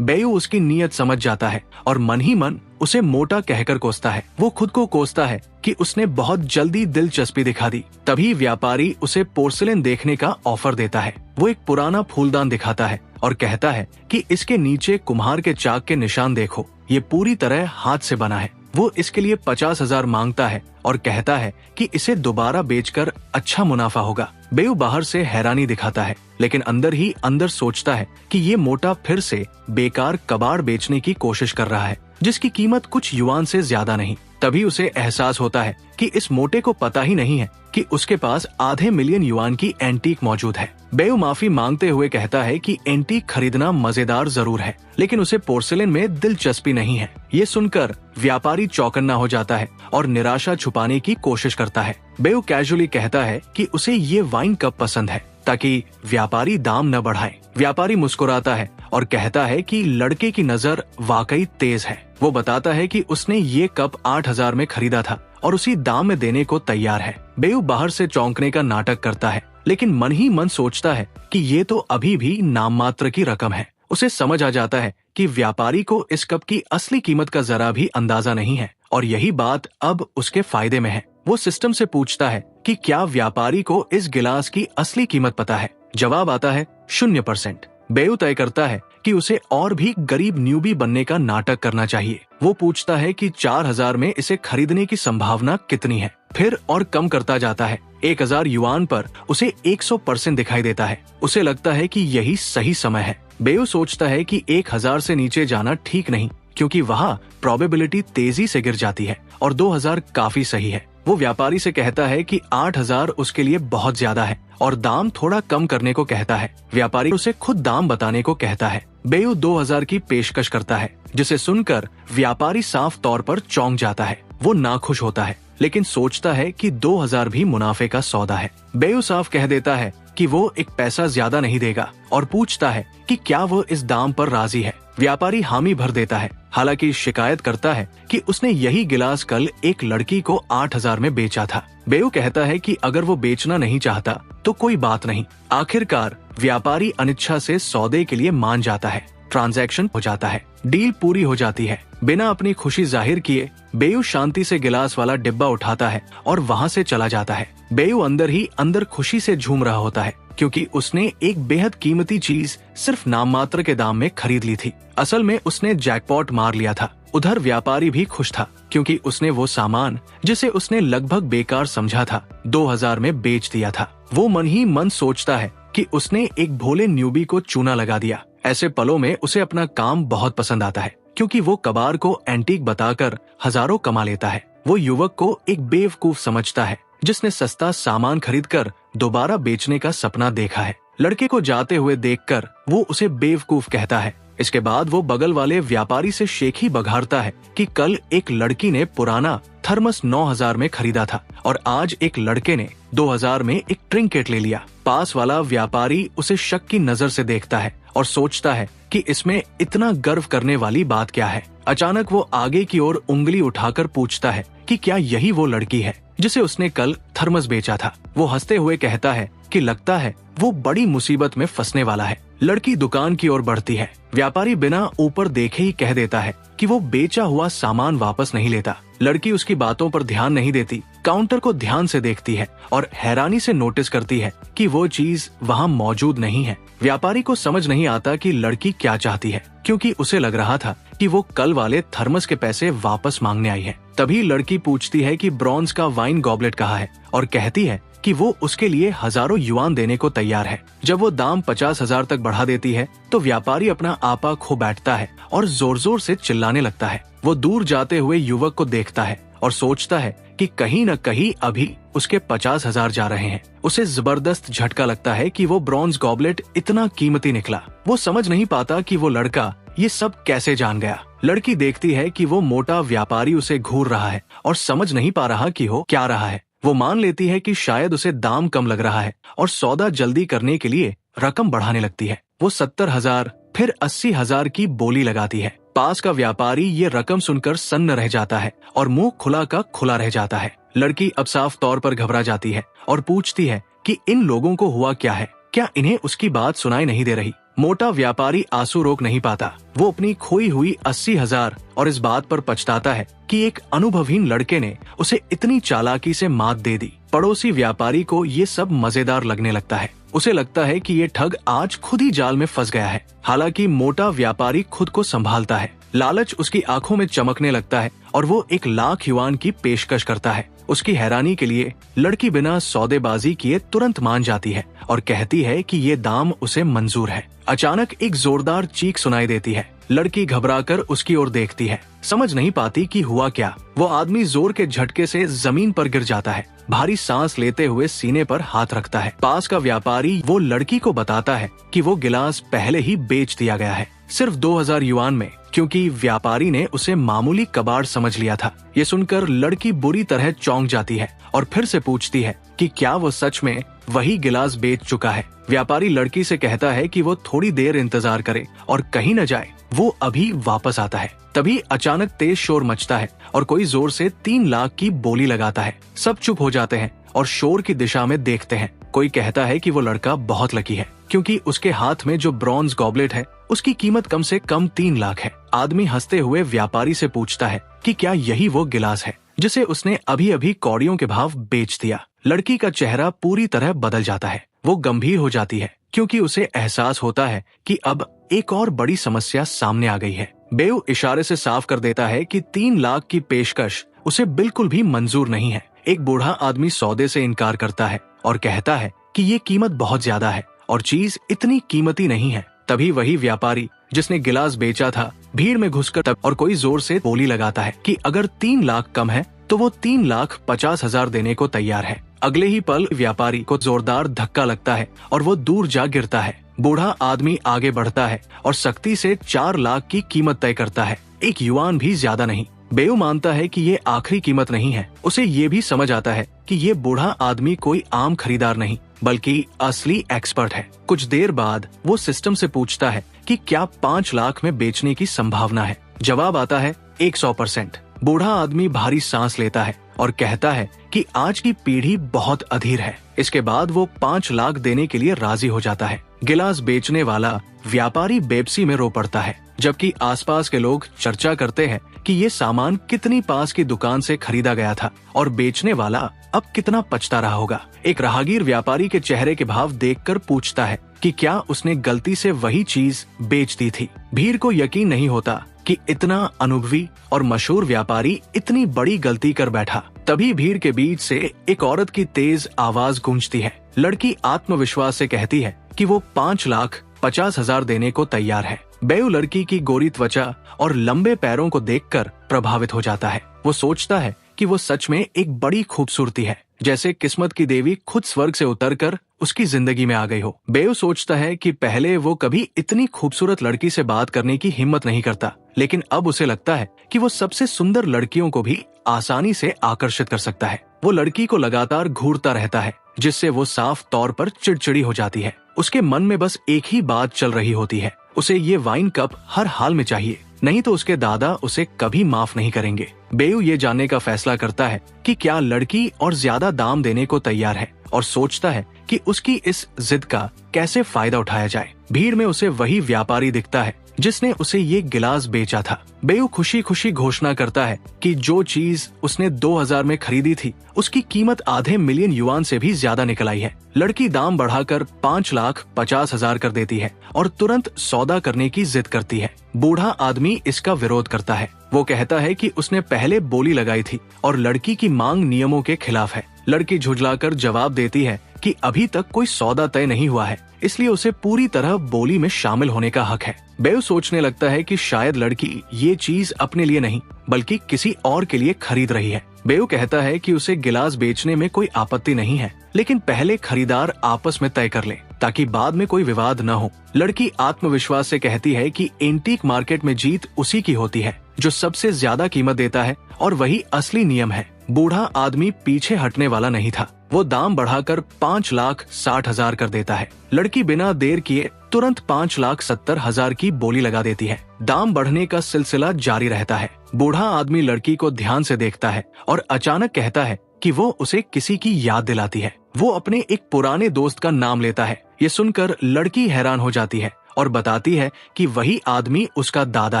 बेयू उसकी नीयत समझ जाता है और मन ही मन उसे मोटा कहकर कोसता है। वो खुद को कोसता है कि उसने बहुत जल्दी दिलचस्पी दिखा दी। तभी व्यापारी उसे पोर्सिलेन देखने का ऑफर देता है। वो एक पुराना फूलदान दिखाता है और कहता है कि इसके नीचे कुम्हार के चाक के निशान देखो, ये पूरी तरह हाथ से बना है। वो इसके लिए 50,000 मांगता है और कहता है कि इसे दोबारा बेचकर अच्छा मुनाफा होगा। बेयू बाहर से हैरानी दिखाता है, लेकिन अंदर ही अंदर सोचता है कि ये मोटा फिर से बेकार कबाड़ बेचने की कोशिश कर रहा है, जिसकी कीमत कुछ युआन से ज्यादा नहीं। तभी उसे एहसास होता है कि इस मोटे को पता ही नहीं है कि उसके पास आधे मिलियन युआन की एंटीक मौजूद है। बेयू माफी मांगते हुए कहता है कि एंटीक खरीदना मजेदार जरूर है, लेकिन उसे पोर्सिलेन में दिलचस्पी नहीं है। ये सुनकर व्यापारी चौकन्ना हो जाता है और निराशा छुपाने की कोशिश करता है। बेयू कैजुअली कहता है कि उसे ये वाइन कप पसंद है ताकि व्यापारी दाम न बढ़ाए। व्यापारी मुस्कुराता है और कहता है कि लड़के की नजर वाकई तेज है। वो बताता है कि उसने ये कप 8,000 में खरीदा था और उसी दाम में देने को तैयार है। बेयू बाहर से चौंकने का नाटक करता है, लेकिन मन ही मन सोचता है कि ये तो अभी भी नाम मात्र की रकम है। उसे समझ आ जाता है कि व्यापारी को इस कप की असली कीमत का जरा भी अंदाजा नहीं है और यही बात अब उसके फायदे में है। वो सिस्टम से पूछता है कि क्या व्यापारी को इस गिलास की असली कीमत पता है। जवाब आता है 0%। बेयू तय करता है कि उसे और भी गरीब न्यूबी बनने का नाटक करना चाहिए। वो पूछता है कि 4,000 में इसे खरीदने की संभावना कितनी है, फिर और कम करता जाता है। 1,000 युआन पर उसे 100% दिखाई देता है। उसे लगता है कि यही सही समय है। बेयू सोचता है कि 1,000 से नीचे जाना ठीक नहीं, क्योंकि वहाँ प्रोबेबिलिटी तेजी से गिर जाती है और 2,000 काफी सही है। वो व्यापारी से कहता है कि 8,000 उसके लिए बहुत ज्यादा है और दाम थोड़ा कम करने को कहता है। व्यापारी उसे खुद दाम बताने को कहता है। बेयू 2,000 की पेशकश करता है, जिसे सुनकर व्यापारी साफ तौर पर चौंक जाता है। वो नाखुश होता है, लेकिन सोचता है कि 2,000 भी मुनाफे का सौदा है। बेयू साफ कह देता है कि वो एक पैसा ज्यादा नहीं देगा और पूछता है कि क्या वो इस दाम पर राजी है। व्यापारी हामी भर देता है, हालांकि शिकायत करता है कि उसने यही गिलास कल एक लड़की को 8,000 में बेचा था। बेयू कहता है कि अगर वो बेचना नहीं चाहता तो कोई बात नहीं। आखिरकार व्यापारी अनिच्छा से सौदे के लिए मान जाता है। ट्रांजैक्शन हो जाता है, डील पूरी हो जाती है। बिना अपनी खुशी जाहिर किए बेयू शांति से गिलास वाला डिब्बा उठाता है और वहाँ से चला जाता है। बेयू अंदर ही अंदर खुशी से झूम रहा होता है, क्योंकि उसने एक बेहद कीमती चीज सिर्फ नाम मात्र के दाम में खरीद ली थी। असल में उसने जैकपॉट मार लिया था। उधर व्यापारी भी खुश था, क्योंकि उसने वो सामान जिसे उसने लगभग बेकार समझा था 2,000 में बेच दिया था। वो मन ही मन सोचता है कि उसने एक भोले न्यूबी को चूना लगा दिया। ऐसे पलों में उसे अपना काम बहुत पसंद आता है, क्योंकि वो कबाड़ को एंटीक बताकर हजारों कमा लेता है। वो युवक को एक बेवकूफ समझता है, जिसने सस्ता सामान खरीदकर दोबारा बेचने का सपना देखा है। लड़के को जाते हुए देखकर वो उसे बेवकूफ कहता है। इसके बाद वो बगल वाले व्यापारी से शेखी बघारता है कि कल एक लड़की ने पुराना थर्मस 9,000 में खरीदा था और आज एक लड़के ने 2,000 में एक ट्रिंकेट ले लिया। पास वाला व्यापारी उसे शक की नजर से देखता है और सोचता है कि इसमें इतना गर्व करने वाली बात क्या है। अचानक वो आगे की ओर उंगली उठाकर पूछता है कि क्या यही वो लड़की है जिसे उसने कल थर्मस बेचा था। वो हंसते हुए कहता है कि लगता है वो बड़ी मुसीबत में फंसने वाला है। लड़की दुकान की ओर बढ़ती है। व्यापारी बिना ऊपर देखे ही कह देता है कि वो बेचा हुआ सामान वापस नहीं लेता। लड़की उसकी बातों पर ध्यान नहीं देती, काउंटर को ध्यान से देखती है और हैरानी से नोटिस करती है कि वो चीज वहाँ मौजूद नहीं है। व्यापारी को समझ नहीं आता कि लड़की क्या चाहती है, क्योंकि उसे लग रहा था कि वो कल वाले थर्मस के पैसे वापस मांगने आई है। तभी लड़की पूछती है कि ब्रॉन्ज का वाइन गॉबलेट कहाँ है और कहती है कि वो उसके लिए हजारों युआन देने को तैयार है। जब वो दाम 50,000 तक बढ़ा देती है तो व्यापारी अपना आपा खो बैठता है और जोर जोर से चिल्लाने लगता है। वो दूर जाते हुए युवक को देखता है और सोचता है कि कहीं न कहीं अभी उसके 50,000 जा रहे हैं। उसे जबरदस्त झटका लगता है कि वो ब्रॉन्ज गॉबलेट इतना कीमती निकला। वो समझ नहीं पाता कि वो लड़का ये सब कैसे जान गया। लड़की देखती है कि वो मोटा व्यापारी उसे घूर रहा है और समझ नहीं पा रहा कि हो क्या रहा है। वो मान लेती है कि शायद उसे दाम कम लग रहा है और सौदा जल्दी करने के लिए रकम बढ़ाने लगती है। वो 70,000 फिर 80,000 की बोली लगाती है। पास का व्यापारी ये रकम सुनकर सन्न रह जाता है और मुंह खुला का खुला रह जाता है। लड़की अब साफ तौर पर घबरा जाती है और पूछती है कि इन लोगों को हुआ क्या है, क्या इन्हें उसकी बात सुनाई नहीं दे रही। मोटा व्यापारी आंसू रोक नहीं पाता। वो अपनी खोई हुई 80,000 और इस बात पर पछताता है कि एक अनुभवहीन लड़के ने उसे इतनी चालाकी से मात दे दी। पड़ोसी व्यापारी को ये सब मजेदार लगने लगता है। उसे लगता है कि ये ठग आज खुद ही जाल में फंस गया है। हालांकि मोटा व्यापारी खुद को संभालता है। लालच उसकी आंखों में चमकने लगता है और वो 1,00,000 युआन की पेशकश करता है। उसकी हैरानी के लिए लड़की बिना सौदेबाजी किए तुरंत मान जाती है और कहती है कि ये दाम उसे मंजूर है। अचानक एक जोरदार चीख सुनाई देती है। लड़की घबराकर उसकी ओर देखती है, समझ नहीं पाती कि हुआ क्या। वो आदमी जोर के झटके से जमीन पर गिर जाता है। भारी सांस लेते हुए सीने पर हाथ रखता है। पास का व्यापारी वो लड़की को बताता है कि वो गिलास पहले ही बेच दिया गया है, सिर्फ 2,000 युआन में, क्योंकि व्यापारी ने उसे मामूली कबाड़ समझ लिया था। ये सुनकर लड़की बुरी तरह चौंक जाती है और फिर से पूछती है कि क्या वो सच में वही गिलास बेच चुका है। व्यापारी लड़की से कहता है कि वो थोड़ी देर इंतजार करे और कहीं न जाए, वो अभी वापस आता है। तभी अचानक तेज शोर मचता है और कोई जोर से 3,00,000 की बोली लगाता है। सब चुप हो जाते हैं और शोर की दिशा में देखते हैं। कोई कहता है कि वो लड़का बहुत लकी है, क्योंकि उसके हाथ में जो ब्रॉन्ज गॉबलेट है उसकी कीमत कम से कम 3,00,000 है। आदमी हंसते हुए व्यापारी से पूछता है कि क्या यही वो गिलास है जिसे उसने अभी अभी कौड़ियों के भाव बेच दिया। लड़की का चेहरा पूरी तरह बदल जाता है। वो गंभीर हो जाती है क्योंकि उसे एहसास होता है कि अब एक और बड़ी समस्या सामने आ गई है। बेऊ इशारे से साफ कर देता है कि 3,00,000 की पेशकश उसे बिल्कुल भी मंजूर नहीं है। एक बूढ़ा आदमी सौदे से इनकार करता है और कहता है कि ये कीमत बहुत ज्यादा है और चीज इतनी कीमती नहीं है। तभी वही व्यापारी जिसने गिलास बेचा था भीड़ में घुसकर तब और कोई जोर से बोली लगाता है कि अगर 3,00,000 कम है तो वो 3,50,000 देने को तैयार है। अगले ही पल व्यापारी को जोरदार धक्का लगता है और वो दूर जा गिरता है। बूढ़ा आदमी आगे बढ़ता है और सख्ती से 4,00,000 की कीमत तय करता है, 1 युआन भी ज्यादा नहीं। बेऊ मानता है कि ये आखिरी कीमत नहीं है। उसे ये भी समझ आता है कि ये बूढ़ा आदमी कोई आम खरीदार नहीं बल्कि असली एक्सपर्ट है। कुछ देर बाद वो सिस्टम से पूछता है कि क्या 5,00,000 में बेचने की संभावना है। जवाब आता है 100%। बूढ़ा आदमी भारी सांस लेता है और कहता है कि आज की पीढ़ी बहुत अधीर है। इसके बाद वो 5,00,000 देने के लिए राजी हो जाता है। गिलास बेचने वाला व्यापारी बेबसी में रो पड़ता है, जबकि आसपास के लोग चर्चा करते हैं कि ये सामान कितनी पास की दुकान से खरीदा गया था और बेचने वाला अब कितना पछता रहा होगा। एक राहगीर व्यापारी के चेहरे के भाव देखकर पूछता है कि क्या उसने गलती से वही चीज बेच दी थी। भीड़ को यकीन नहीं होता कि इतना अनुभवी और मशहूर व्यापारी इतनी बड़ी गलती कर बैठा। तभी भीड़ के बीच से एक औरत की तेज आवाज गूंजती है। लड़की आत्मविश्वास से कहती है कि वो 5,50,000 देने को तैयार है। बेऊ लड़की की गोरी त्वचा और लंबे पैरों को देखकर प्रभावित हो जाता है। वो सोचता है कि वो सच में एक बड़ी खूबसूरती है, जैसे किस्मत की देवी खुद स्वर्ग से उतरकर उसकी जिंदगी में आ गई हो। बेऊ सोचता है कि पहले वो कभी इतनी खूबसूरत लड़की से बात करने की हिम्मत नहीं करता, लेकिन अब उसे लगता है कि वो सबसे सुंदर लड़कियों को भी आसानी से आकर्षित कर सकता है। वो लड़की को लगातार घूरता रहता है, जिससे वो साफ तौर पर चिड़चिड़ी हो जाती है। उसके मन में बस एक ही बात चल रही होती है, उसे ये वाइन कप हर हाल में चाहिए, नहीं तो उसके दादा उसे कभी माफ नहीं करेंगे। बेऊ ये जानने का फैसला करता है कि क्या लड़की और ज्यादा दाम देने को तैयार है और सोचता है कि उसकी इस जिद का कैसे फायदा उठाया जाए। भीड़ में उसे वही व्यापारी दिखता है जिसने उसे ये गिलास बेचा था। बेऊ खुशी खुशी घोषणा करता है कि जो चीज उसने 2,000 में खरीदी थी उसकी कीमत आधे मिलियन युआन से भी ज्यादा निकल आई है। लड़की दाम बढ़ाकर 5,50,000 कर देती है और तुरंत सौदा करने की जिद करती है। बूढ़ा आदमी इसका विरोध करता है। वो कहता है कि उसने पहले बोली लगाई थी और लड़की की मांग नियमों के खिलाफ है। लड़की झुठलाकर जवाब देती है कि अभी तक कोई सौदा तय नहीं हुआ है, इसलिए उसे पूरी तरह बोली में शामिल होने का हक है। बेऊ सोचने लगता है कि शायद लड़की ये चीज अपने लिए नहीं बल्कि किसी और के लिए खरीद रही है। बेऊ कहता है कि उसे गिलास बेचने में कोई आपत्ति नहीं है, लेकिन पहले खरीदार आपस में तय कर ले ताकि बाद में कोई विवाद न हो। लड़की आत्मविश्वास से कहती है कि एंटीक मार्केट में जीत उसी की होती है जो सबसे ज्यादा कीमत देता है और वही असली नियम है। बूढ़ा आदमी पीछे हटने वाला नहीं था। वो दाम बढ़ाकर 5,60,000 कर देता है। लड़की बिना देर किए तुरंत 5,70,000 की बोली लगा देती है। दाम बढ़ने का सिलसिला जारी रहता है। बूढ़ा आदमी लड़की को ध्यान से देखता है और अचानक कहता है कि वो उसे किसी की याद दिलाती है। वो अपने एक पुराने दोस्त का नाम लेता है। ये सुनकर लड़की हैरान हो जाती है और बताती है कि वही आदमी उसका दादा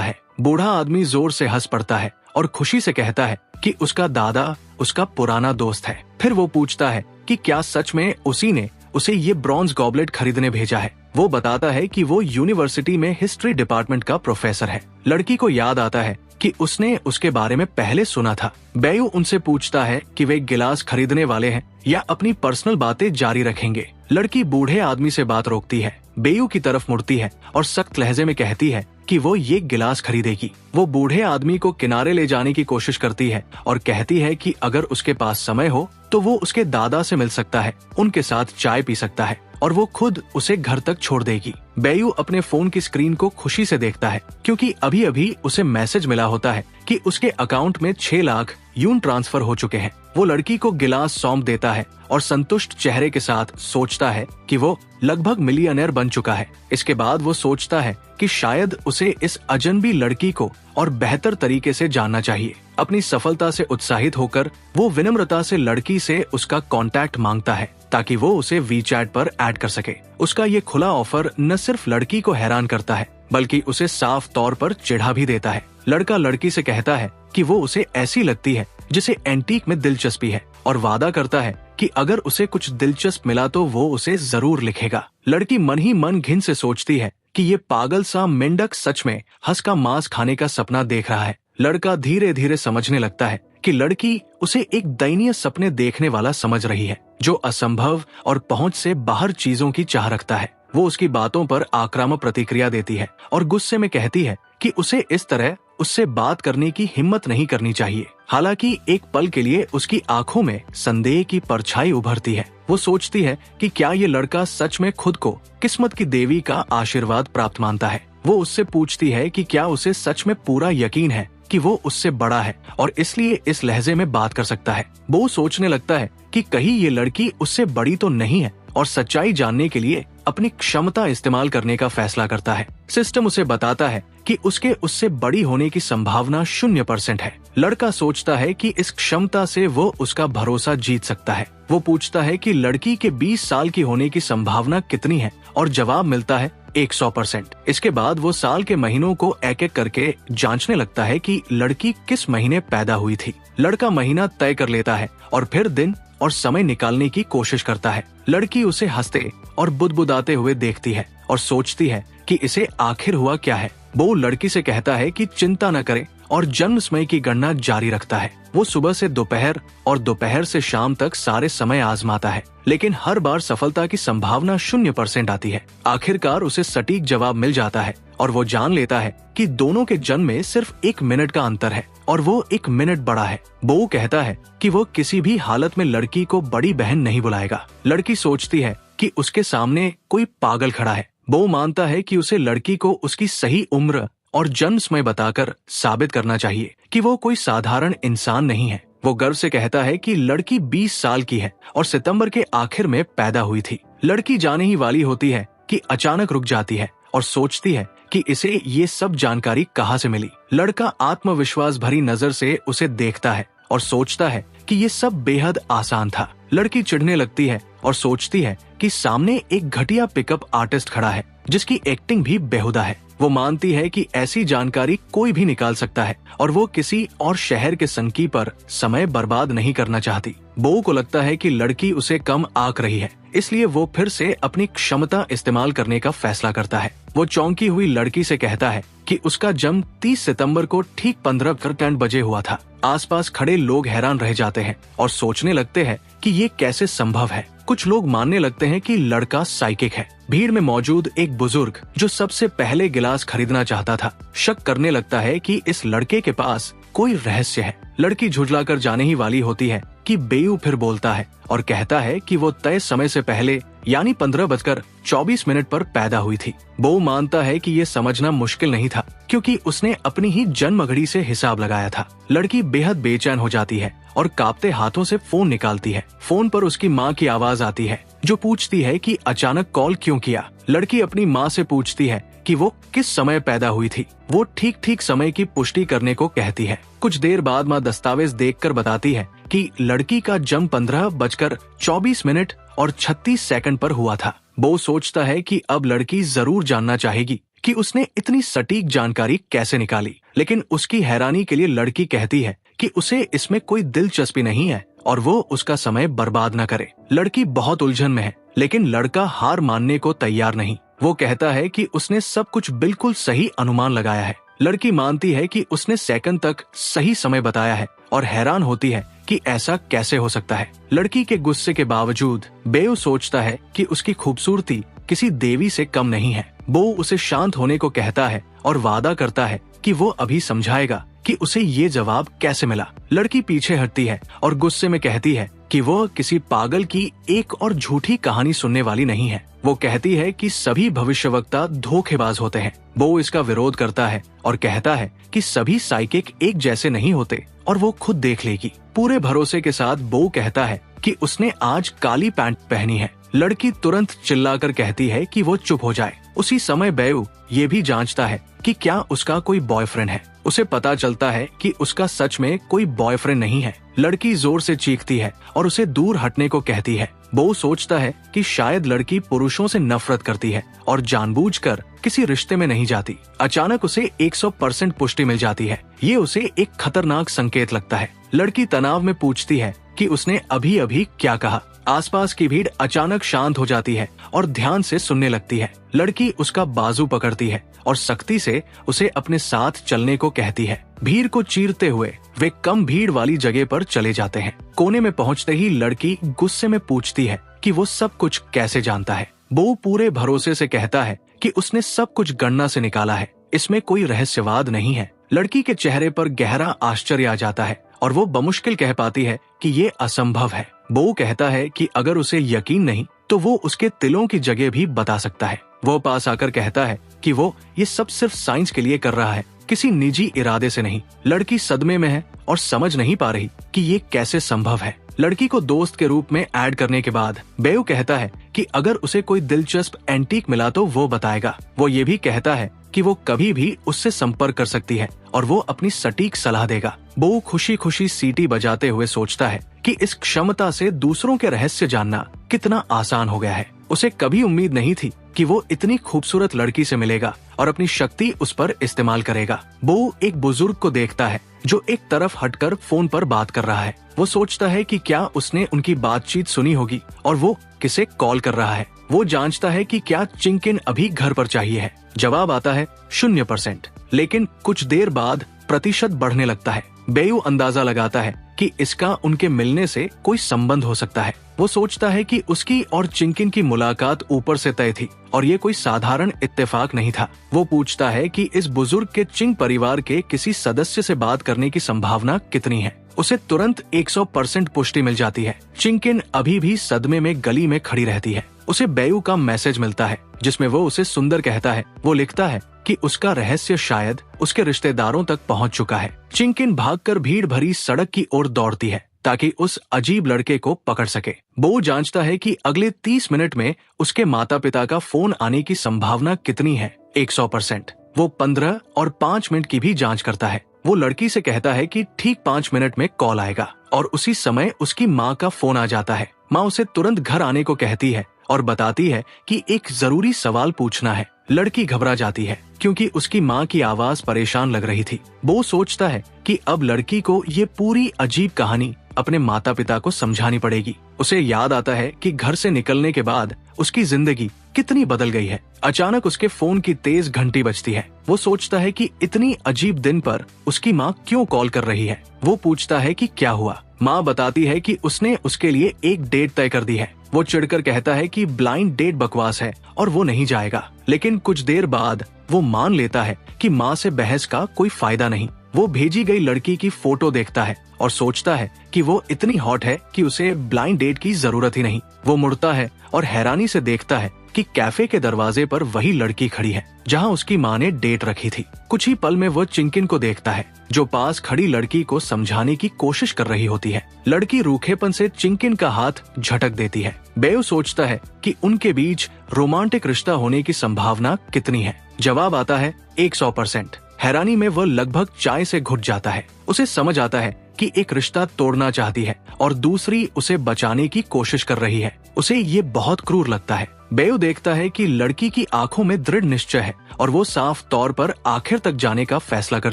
है। बूढ़ा आदमी जोर से हंस पड़ता है और खुशी से कहता है कि उसका दादा उसका पुराना दोस्त है। फिर वो पूछता है कि क्या सच में उसी ने उसे ये ब्रॉन्ज गॉबलेट खरीदने भेजा है। वो बताता है कि वो यूनिवर्सिटी में हिस्ट्री डिपार्टमेंट का प्रोफेसर है। लड़की को याद आता है कि उसने उसके बारे में पहले सुना था। बेयू उनसे पूछता है कि वे गिलास खरीदने वाले हैं या अपनी पर्सनल बातें जारी रखेंगे। लड़की बूढ़े आदमी से बात रोकती है, बेयू की तरफ मुड़ती है और सख्त लहजे में कहती है कि वो ये गिलास खरीदेगी। वो बूढ़े आदमी को किनारे ले जाने की कोशिश करती है और कहती है कि अगर उसके पास समय हो तो वो उसके दादा से मिल सकता है, उनके साथ चाय पी सकता है और वो खुद उसे घर तक छोड़ देगी। बेयू अपने फोन की स्क्रीन को खुशी से देखता है क्योंकि अभी अभी उसे मैसेज मिला होता है कि उसके अकाउंट में 6 लाख यून ट्रांसफर हो चुके हैं। वो लड़की को गिलास सौंप देता है और संतुष्ट चेहरे के साथ सोचता है कि वो लगभग मिलियनेयर बन चुका है। इसके बाद वो सोचता है कि शायद उसे इस अजनबी लड़की को और बेहतर तरीके से जानना चाहिए। अपनी सफलता से उत्साहित होकर वो विनम्रता से लड़की से उसका कांटेक्ट मांगता है ताकि वो उसे वीचैट पर ऐड कर सके। उसका ये खुला ऑफर न सिर्फ लड़की को हैरान करता है बल्कि उसे साफ तौर पर चिढ़ा भी देता है। लड़का लड़की से कहता है कि वो उसे ऐसी लगती है जिसे एंटीक में दिलचस्पी है और वादा करता है कि अगर उसे कुछ दिलचस्प मिला तो वो उसे जरूर लिखेगा। लड़की मन ही मन घिन से सोचती है कि ये पागल सा मेंढक सच में हंस का मांस खाने का सपना देख रहा है। लड़का धीरे धीरे समझने लगता है कि लड़की उसे एक दयनीय सपने देखने वाला समझ रही है जो असंभव और पहुंच से बाहर चीजों की चाह रखता है। वो उसकी बातों पर आक्रामक प्रतिक्रिया देती है और गुस्से में कहती है कि उसे इस तरह उससे बात करने की हिम्मत नहीं करनी चाहिए। हालांकि एक पल के लिए उसकी आंखों में संदेह की परछाई उभरती है। वो सोचती है कि क्या ये लड़का सच में खुद को किस्मत की देवी का आशीर्वाद प्राप्त मानता है। वो उससे पूछती है कि क्या उसे सच में पूरा यकीन है कि वो उससे बड़ा है और इसलिए इस लहजे में बात कर सकता है। वो सोचने लगता है कि कहीं ये लड़की उससे बड़ी तो नहीं है और सच्चाई जानने के लिए अपनी क्षमता इस्तेमाल करने का फैसला करता है। सिस्टम उसे बताता है कि उसके उससे बड़ी होने की संभावना 0% है। लड़का सोचता है कि इस क्षमता से वो उसका भरोसा जीत सकता है। वो पूछता है कि लड़की के 20 साल की होने की संभावना कितनी है और जवाब मिलता है 100%। इसके बाद वो साल के महीनों को एक एक करके जांचने लगता है कि लड़की किस महीने पैदा हुई थी। लड़का महीना तय कर लेता है और फिर दिन और समय निकालने की कोशिश करता है। लड़की उसे हंसते और बुदबुदाते हुए देखती है और सोचती है कि इसे आखिर हुआ क्या है। वो लड़की से कहता है कि चिंता न करे और जन्म समय की गणना जारी रखता है। वो सुबह से दोपहर और दोपहर से शाम तक सारे समय आजमाता है लेकिन हर बार सफलता की संभावना 0% आती है। आखिरकार उसे सटीक जवाब मिल जाता है और वो जान लेता है कि दोनों के जन्म में सिर्फ 1 मिनट का अंतर है और वो 1 मिनट बड़ा है। वो कहता है कि वो किसी भी हालत में लड़की को बड़ी बहन नहीं बुलाएगा। लड़की सोचती है कि उसके सामने कोई पागल खड़ा है। वो मानता है कि उसे लड़की को उसकी सही उम्र और जन्म समय बताकर साबित करना चाहिए कि वो कोई साधारण इंसान नहीं है। वो गर्व से कहता है कि लड़की 20 साल की है और सितंबर के आखिर में पैदा हुई थी। लड़की जाने ही वाली होती है कि अचानक रुक जाती है और सोचती है कि इसे ये सब जानकारी कहाँ से मिली। लड़का आत्मविश्वास भरी नजर से उसे देखता है और सोचता है कि ये सब बेहद आसान था। लड़की चिढ़ने लगती है और सोचती है कि सामने एक घटिया पिकअप आर्टिस्ट खड़ा है जिसकी एक्टिंग भी बेहुदा है। वो मानती है कि ऐसी जानकारी कोई भी निकाल सकता है और वो किसी और शहर के संकी पर समय बर्बाद नहीं करना चाहती। बो को लगता है कि लड़की उसे कम आंक रही है, इसलिए वो फिर से अपनी क्षमता इस्तेमाल करने का फैसला करता है। वो चौंकी हुई लड़की से कहता है कि उसका जन्म 30 सितंबर को ठीक 15 बजे हुआ था। आसपास खड़े लोग हैरान रह जाते हैं और सोचने लगते हैं कि ये कैसे संभव है। कुछ लोग मानने लगते हैं कि लड़का साइकिक है। भीड़ में मौजूद एक बुजुर्ग जो सबसे पहले गिलास खरीदना चाहता था, शक करने लगता है कि इस लड़के के पास कोई रहस्य है। लड़की झुठलाकर जाने ही वाली होती है कि बेयू फिर बोलता है और कहता है कि वो तय समय से पहले यानी 15:24 पर पैदा हुई थी। बो मानता है कि ये समझना मुश्किल नहीं था क्योंकि उसने अपनी ही जन्म घड़ी से हिसाब लगाया था। लड़की बेहद बेचैन हो जाती है और कांपते हाथों से फोन निकालती है। फोन पर उसकी माँ की आवाज आती है जो पूछती है कि अचानक कॉल क्यों किया। लड़की अपनी माँ से पूछती है कि वो किस समय पैदा हुई थी। वो ठीक ठीक समय की पुष्टि करने को कहती है। कुछ देर बाद माँ दस्तावेज देखकर बताती है कि लड़की का जन्म 15:24 और 36 सेकंड पर हुआ था। बो सोचता है कि अब लड़की जरूर जानना चाहेगी कि उसने इतनी सटीक जानकारी कैसे निकाली, लेकिन उसकी हैरानी के लिए लड़की कहती है कि उसे इसमें कोई दिलचस्पी नहीं है और वो उसका समय बर्बाद न करे। लड़की बहुत उलझन में है, लेकिन लड़का हार मानने को तैयार नहीं। वो कहता है कि उसने सब कुछ बिल्कुल सही अनुमान लगाया है। लड़की मानती है कि उसने सेकंड तक सही समय बताया है और हैरान होती है कि ऐसा कैसे हो सकता है। लड़की के गुस्से के बावजूद बेओ सोचता है कि उसकी खूबसूरती किसी देवी से कम नहीं है। बो उसे शांत होने को कहता है और वादा करता है कि वो अभी समझाएगा कि उसे ये जवाब कैसे मिला। लड़की पीछे हटती है और गुस्से में कहती है कि वो किसी पागल की एक और झूठी कहानी सुनने वाली नहीं है। वो कहती है कि सभी भविष्यवक्ता धोखेबाज होते हैं। बो इसका विरोध करता है और कहता है कि सभी साइकिक एक जैसे नहीं होते और वो खुद देख लेगी। पूरे भरोसे के साथ बो कहता है कि उसने आज काली पैंट पहनी है। लड़की तुरंत चिल्लाकर कहती है कि वो चुप हो जाए। उसी समय बेऊ ये भी जांचता है कि क्या उसका कोई बॉयफ्रेंड है। उसे पता चलता है कि उसका सच में कोई बॉयफ्रेंड नहीं है। लड़की जोर से चीखती है और उसे दूर हटने को कहती है। बो सोचता है कि शायद लड़की पुरुषों से नफरत करती है और जानबूझकर किसी रिश्ते में नहीं जाती। अचानक उसे 100% पुष्टि मिल जाती है। ये उसे एक खतरनाक संकेत लगता है। लड़की तनाव में पूछती है कि उसने अभी अभी क्या कहा। आसपास की भीड़ अचानक शांत हो जाती है और ध्यान से सुनने लगती है। लड़की उसका बाजू पकड़ती है और सख्ती से उसे अपने साथ चलने को कहती है। भीड़ को चीरते हुए वे कम भीड़ वाली जगह पर चले जाते हैं। कोने में पहुंचते ही लड़की गुस्से में पूछती है कि वो सब कुछ कैसे जानता है। बो पूरे भरोसे से कहता है कि उसने सब कुछ गणना से निकाला है, इसमें कोई रहस्यवाद नहीं है। लड़की के चेहरे पर गहरा आश्चर्य आ जाता है और वो बमुश्किल कह पाती है कि ये असंभव है। बो कहता है कि अगर उसे यकीन नहीं तो वो उसके तिलों की जगह भी बता सकता है। वो पास आकर कहता है कि वो ये सब सिर्फ साइंस के लिए कर रहा है, किसी निजी इरादे से नहीं। लड़की सदमे में है और समझ नहीं पा रही कि ये कैसे संभव है। लड़की को दोस्त के रूप में ऐड करने के बाद बेऊ कहता है कि अगर उसे कोई दिलचस्प एंटीक मिला तो वो बताएगा। वो ये भी कहता है कि वो कभी भी उससे संपर्क कर सकती है और वो अपनी सटीक सलाह देगा। बो खुशी खुशी सीटी बजाते हुए सोचता है कि इस क्षमता से दूसरों के रहस्य जानना कितना आसान हो गया है। उसे कभी उम्मीद नहीं थी कि वो इतनी खूबसूरत लड़की से मिलेगा और अपनी शक्ति उस पर इस्तेमाल करेगा। बो एक बुजुर्ग को देखता है जो एक तरफ हटकर फोन पर बात कर रहा है। वो सोचता है कि क्या उसने उनकी बातचीत सुनी होगी और वो किसे कॉल कर रहा है। वो जांचता है कि क्या चिंकिन अभी घर पर चाहिए है। जवाब आता है 0%, लेकिन कुछ देर बाद प्रतिशत बढ़ने लगता है। बेयू अंदाजा लगाता है कि इसका उनके मिलने से कोई संबंध हो सकता है। वो सोचता है कि उसकी और चिंकिन की मुलाकात ऊपर से तय थी और ये कोई साधारण इत्तेफाक नहीं था। वो पूछता है कि इस बुजुर्ग के चिंग परिवार के किसी सदस्य से बात करने की संभावना कितनी है। उसे तुरंत 100% पुष्टि मिल जाती है। चिंकिन अभी भी सदमे में गली में खड़ी रहती है। उसे बेयू का मैसेज मिलता है जिसमें वो उसे सुंदर कहता है। वो लिखता है कि उसका रहस्य शायद उसके रिश्तेदारों तक पहुंच चुका है। चिंकिन भागकर भीड़ भरी सड़क की ओर दौड़ती है ताकि उस अजीब लड़के को पकड़ सके। बो जांचता है कि अगले 30 मिनट में उसके माता पिता का फोन आने की संभावना कितनी है। 100%। वो 15 और 5 मिनट की भी जांच करता है। वो लड़की से कहता है कि ठीक 5 मिनट में कॉल आएगा और उसी समय उसकी माँ का फोन आ जाता है। माँ उसे तुरंत घर आने को कहती है और बताती है कि एक जरूरी सवाल पूछना है। लड़की घबरा जाती है क्योंकि उसकी माँ की आवाज परेशान लग रही थी। बो सोचता है कि अब लड़की को ये पूरी अजीब कहानी अपने माता पिता को समझानी पड़ेगी। उसे याद आता है कि घर से निकलने के बाद उसकी जिंदगी कितनी बदल गई है। अचानक उसके फोन की तेज घंटी बजती है। वो सोचता है कि इतनी अजीब दिन पर उसकी माँ क्यों कॉल कर रही है। वो पूछता है कि क्या हुआ। माँ बताती है कि उसने उसके लिए एक डेट तय कर दी है। वो चिढ़कर कहता है कि ब्लाइंड डेट बकवास है और वो नहीं जाएगा, लेकिन कुछ देर बाद वो मान लेता है कि माँ से बहस का कोई फायदा नहीं। वो भेजी गई लड़की की फोटो देखता है और सोचता है कि वो इतनी हॉट है कि उसे ब्लाइंड डेट की जरूरत ही नहीं। वो मुड़ता है और हैरानी से देखता है कि कैफे के दरवाजे पर वही लड़की खड़ी है जहां उसकी माँ ने डेट रखी थी। कुछ ही पल में वो चिंकिन को देखता है जो पास खड़ी लड़की को समझाने की कोशिश कर रही होती है। लड़की रूखेपन से चिंकिन का हाथ झटक देती है। बेयू सोचता है कि उनके बीच रोमांटिक रिश्ता होने की संभावना कितनी है। जवाब आता है 100%। हैरानी में वह लगभग चाय से घुट जाता है। उसे समझ आता है कि एक रिश्ता तोड़ना चाहती है और दूसरी उसे बचाने की कोशिश कर रही है। उसे ये बहुत क्रूर लगता है। बेयू देखता है कि लड़की की आंखों में दृढ़ निश्चय है और वो साफ तौर पर आखिर तक जाने का फैसला कर